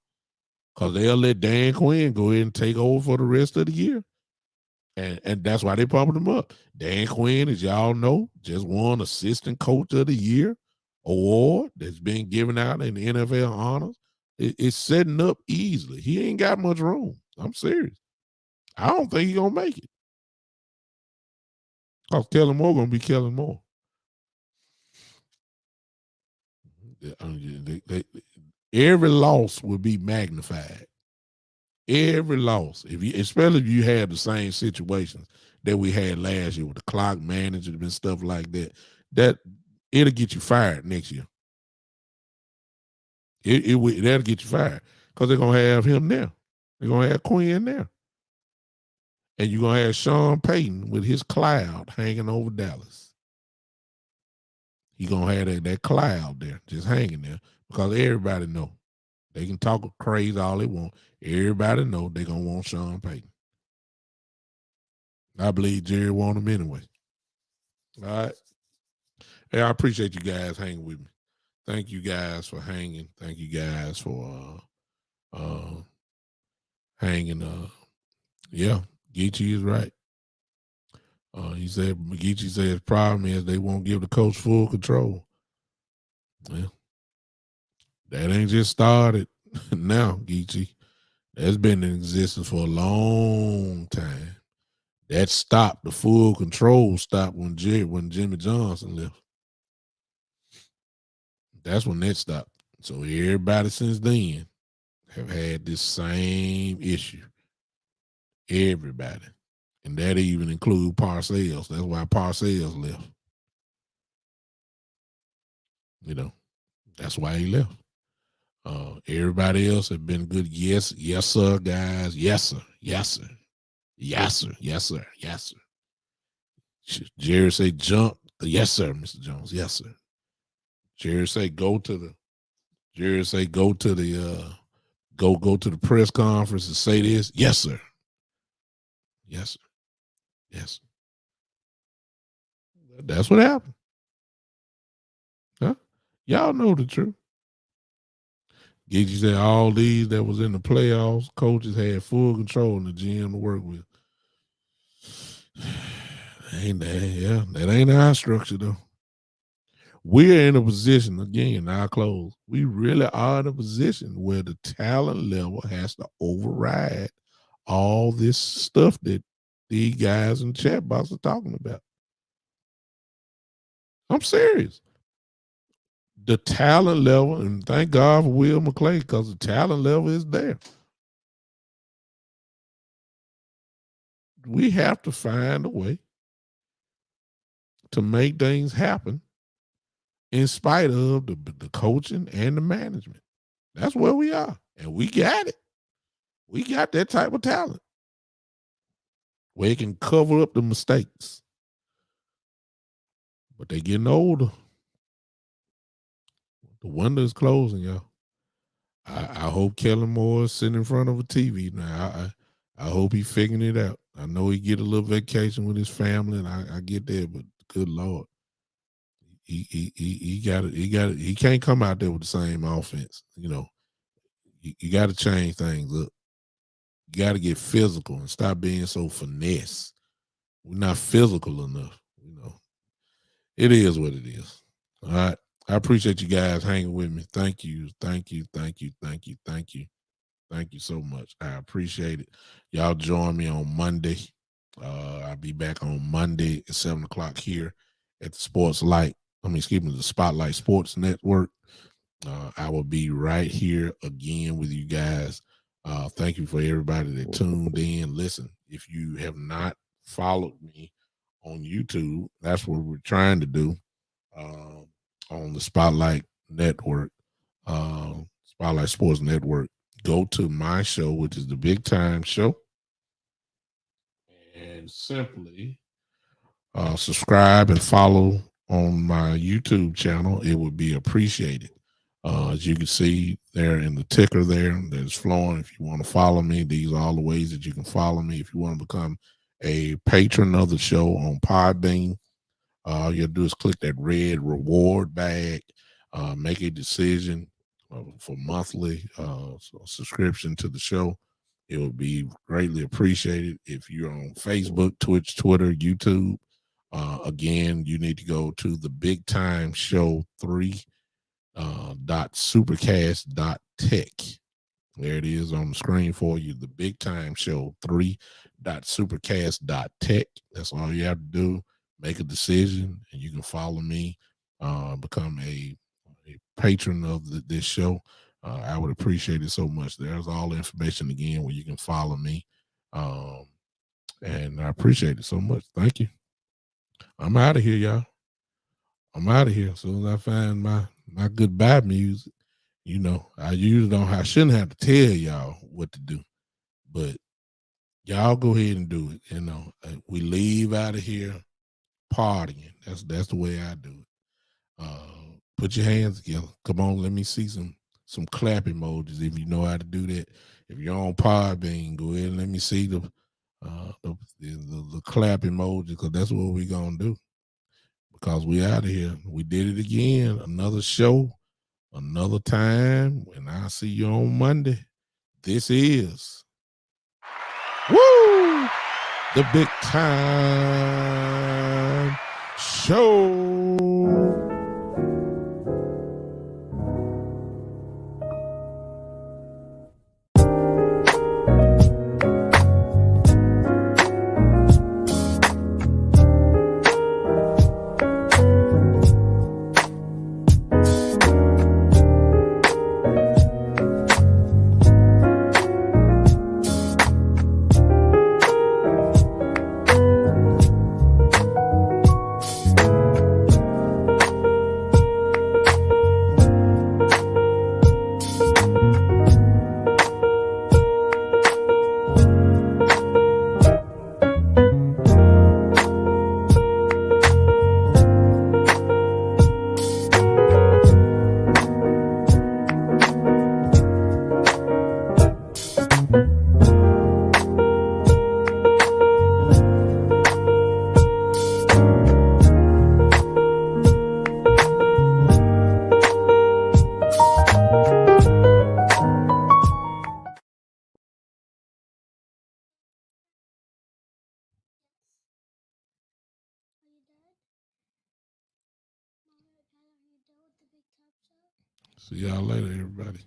Because they'll let Dan Quinn go ahead and take over for the rest of the year. And that's why they pumping him up. Dan Quinn, as y'all know, just won Assistant Coach of the Year award that's been given out in the NFL honors. It's setting up easily. He ain't got much room. I'm serious. I don't think he's gonna make it. Because Kellen Moore gonna be Kellen Moore. Every loss will be magnified. Every loss, especially if you had the same situations that we had last year with the clock management and stuff like that, it'll get you fired next year. That'll get you fired because they're gonna have him there. They're gonna have Quinn there, and you're gonna have Sean Payton with his cloud hanging over Dallas. He's gonna have that cloud there just hanging there because everybody know. They can talk crazy all they want. Everybody know they're gonna want Sean Payton. I believe Jerry want him anyway. All right. Hey, I appreciate you guys hanging with me. Thank you guys for hanging. Thank you guys for hanging. Yeah, Geechee is right. Geechee said his problem is they won't give the coach full control. Yeah. That ain't just started now, Geechee. That's been in existence for a long time. That stopped. The full control stopped when Jimmy Johnson left. That's when that stopped. So everybody since then have had this same issue. Everybody. And that even include Parcells. That's why Parcells left. You know, that's why he left. Everybody else have been good. Yes, sir, guys. Yes, sir. Yes, sir. Yes, sir. Yes, sir. Yes, sir. Jerry say jump. Yes, sir, Mr. Jones. Yes, sir. Jerry say go to the go to the press conference and say this. Yes, sir. Yes, sir. Yes. That's what happened. Huh? Y'all know the truth. Gidgy said all these that was in the playoffs, coaches had full control in the GM to work with. That ain't our structure though. We're in a position, again, I'll close. We really are in a position where the talent level has to override all this stuff that these guys in the chat box are talking about. I'm serious. The talent level, and thank God for Will McClay, because the talent level is there. We have to find a way to make things happen in spite of the coaching and the management. That's where we are. And we got it. We got that type of talent where it can cover up the mistakes. but they getting older. The window is closing, y'all. I hope Kellen Moore is sitting in front of a TV now. I hope he figuring it out. I know he get a little vacation with his family, and I get that, but good Lord, he got it. He got it. He can't come out there with the same offense. You got to change things up. You got to get physical and stop being so finesse. We're not physical enough. It is what it is. All right. I appreciate you guys hanging with me. Thank you. Thank you. Thank you. Thank you. Thank you. Thank you so much. I appreciate it. Y'all join me on Monday. I'll be back on Monday at 7 o'clock here at the the Spotlight Sports Network. I will be right here again with you guys. Thank you for everybody that tuned in. Listen, if you have not followed me on YouTube, that's what we're trying to do on the Spotlight Network, Spotlight Sports Network. Go to my show, which is the Big Time Show, and simply subscribe and follow on my YouTube channel. It would be appreciated. As you can see there in the ticker there that's flowing, if you want to follow me, these are all the ways that you can follow me. If you want to become a patron of the show on Podbean, all you do is click that red reward bag, make a decision for monthly subscription to the show. It would be greatly appreciated. If you're on Facebook, Twitch, Twitter, YouTube, again, you need to go to the Big Time Show 3 .supercast.tech. There it is on the screen for you. The Big Time Show 3.supercast.tech. That's all you have to do. Make a decision, and you can follow me, become a patron of this show. I would appreciate it so much. There's all the information again where you can follow me. And I appreciate it so much. Thank you. I'm out of here, y'all. I'm out of here. As soon as I find my goodbye music, I shouldn't have to tell y'all what to do, but y'all go ahead and do it. We leave out of here partying. That's the way I do it. Put your hands together. Come on, let me see some clap emojis if you know how to do that. If you're on Podbean, go ahead and let me see the clap emoji, because that's what we're gonna do. Because we out of here. We did it again. Another show, another time, and I'll see you on Monday. This is the Big Time Show. See y'all later, everybody.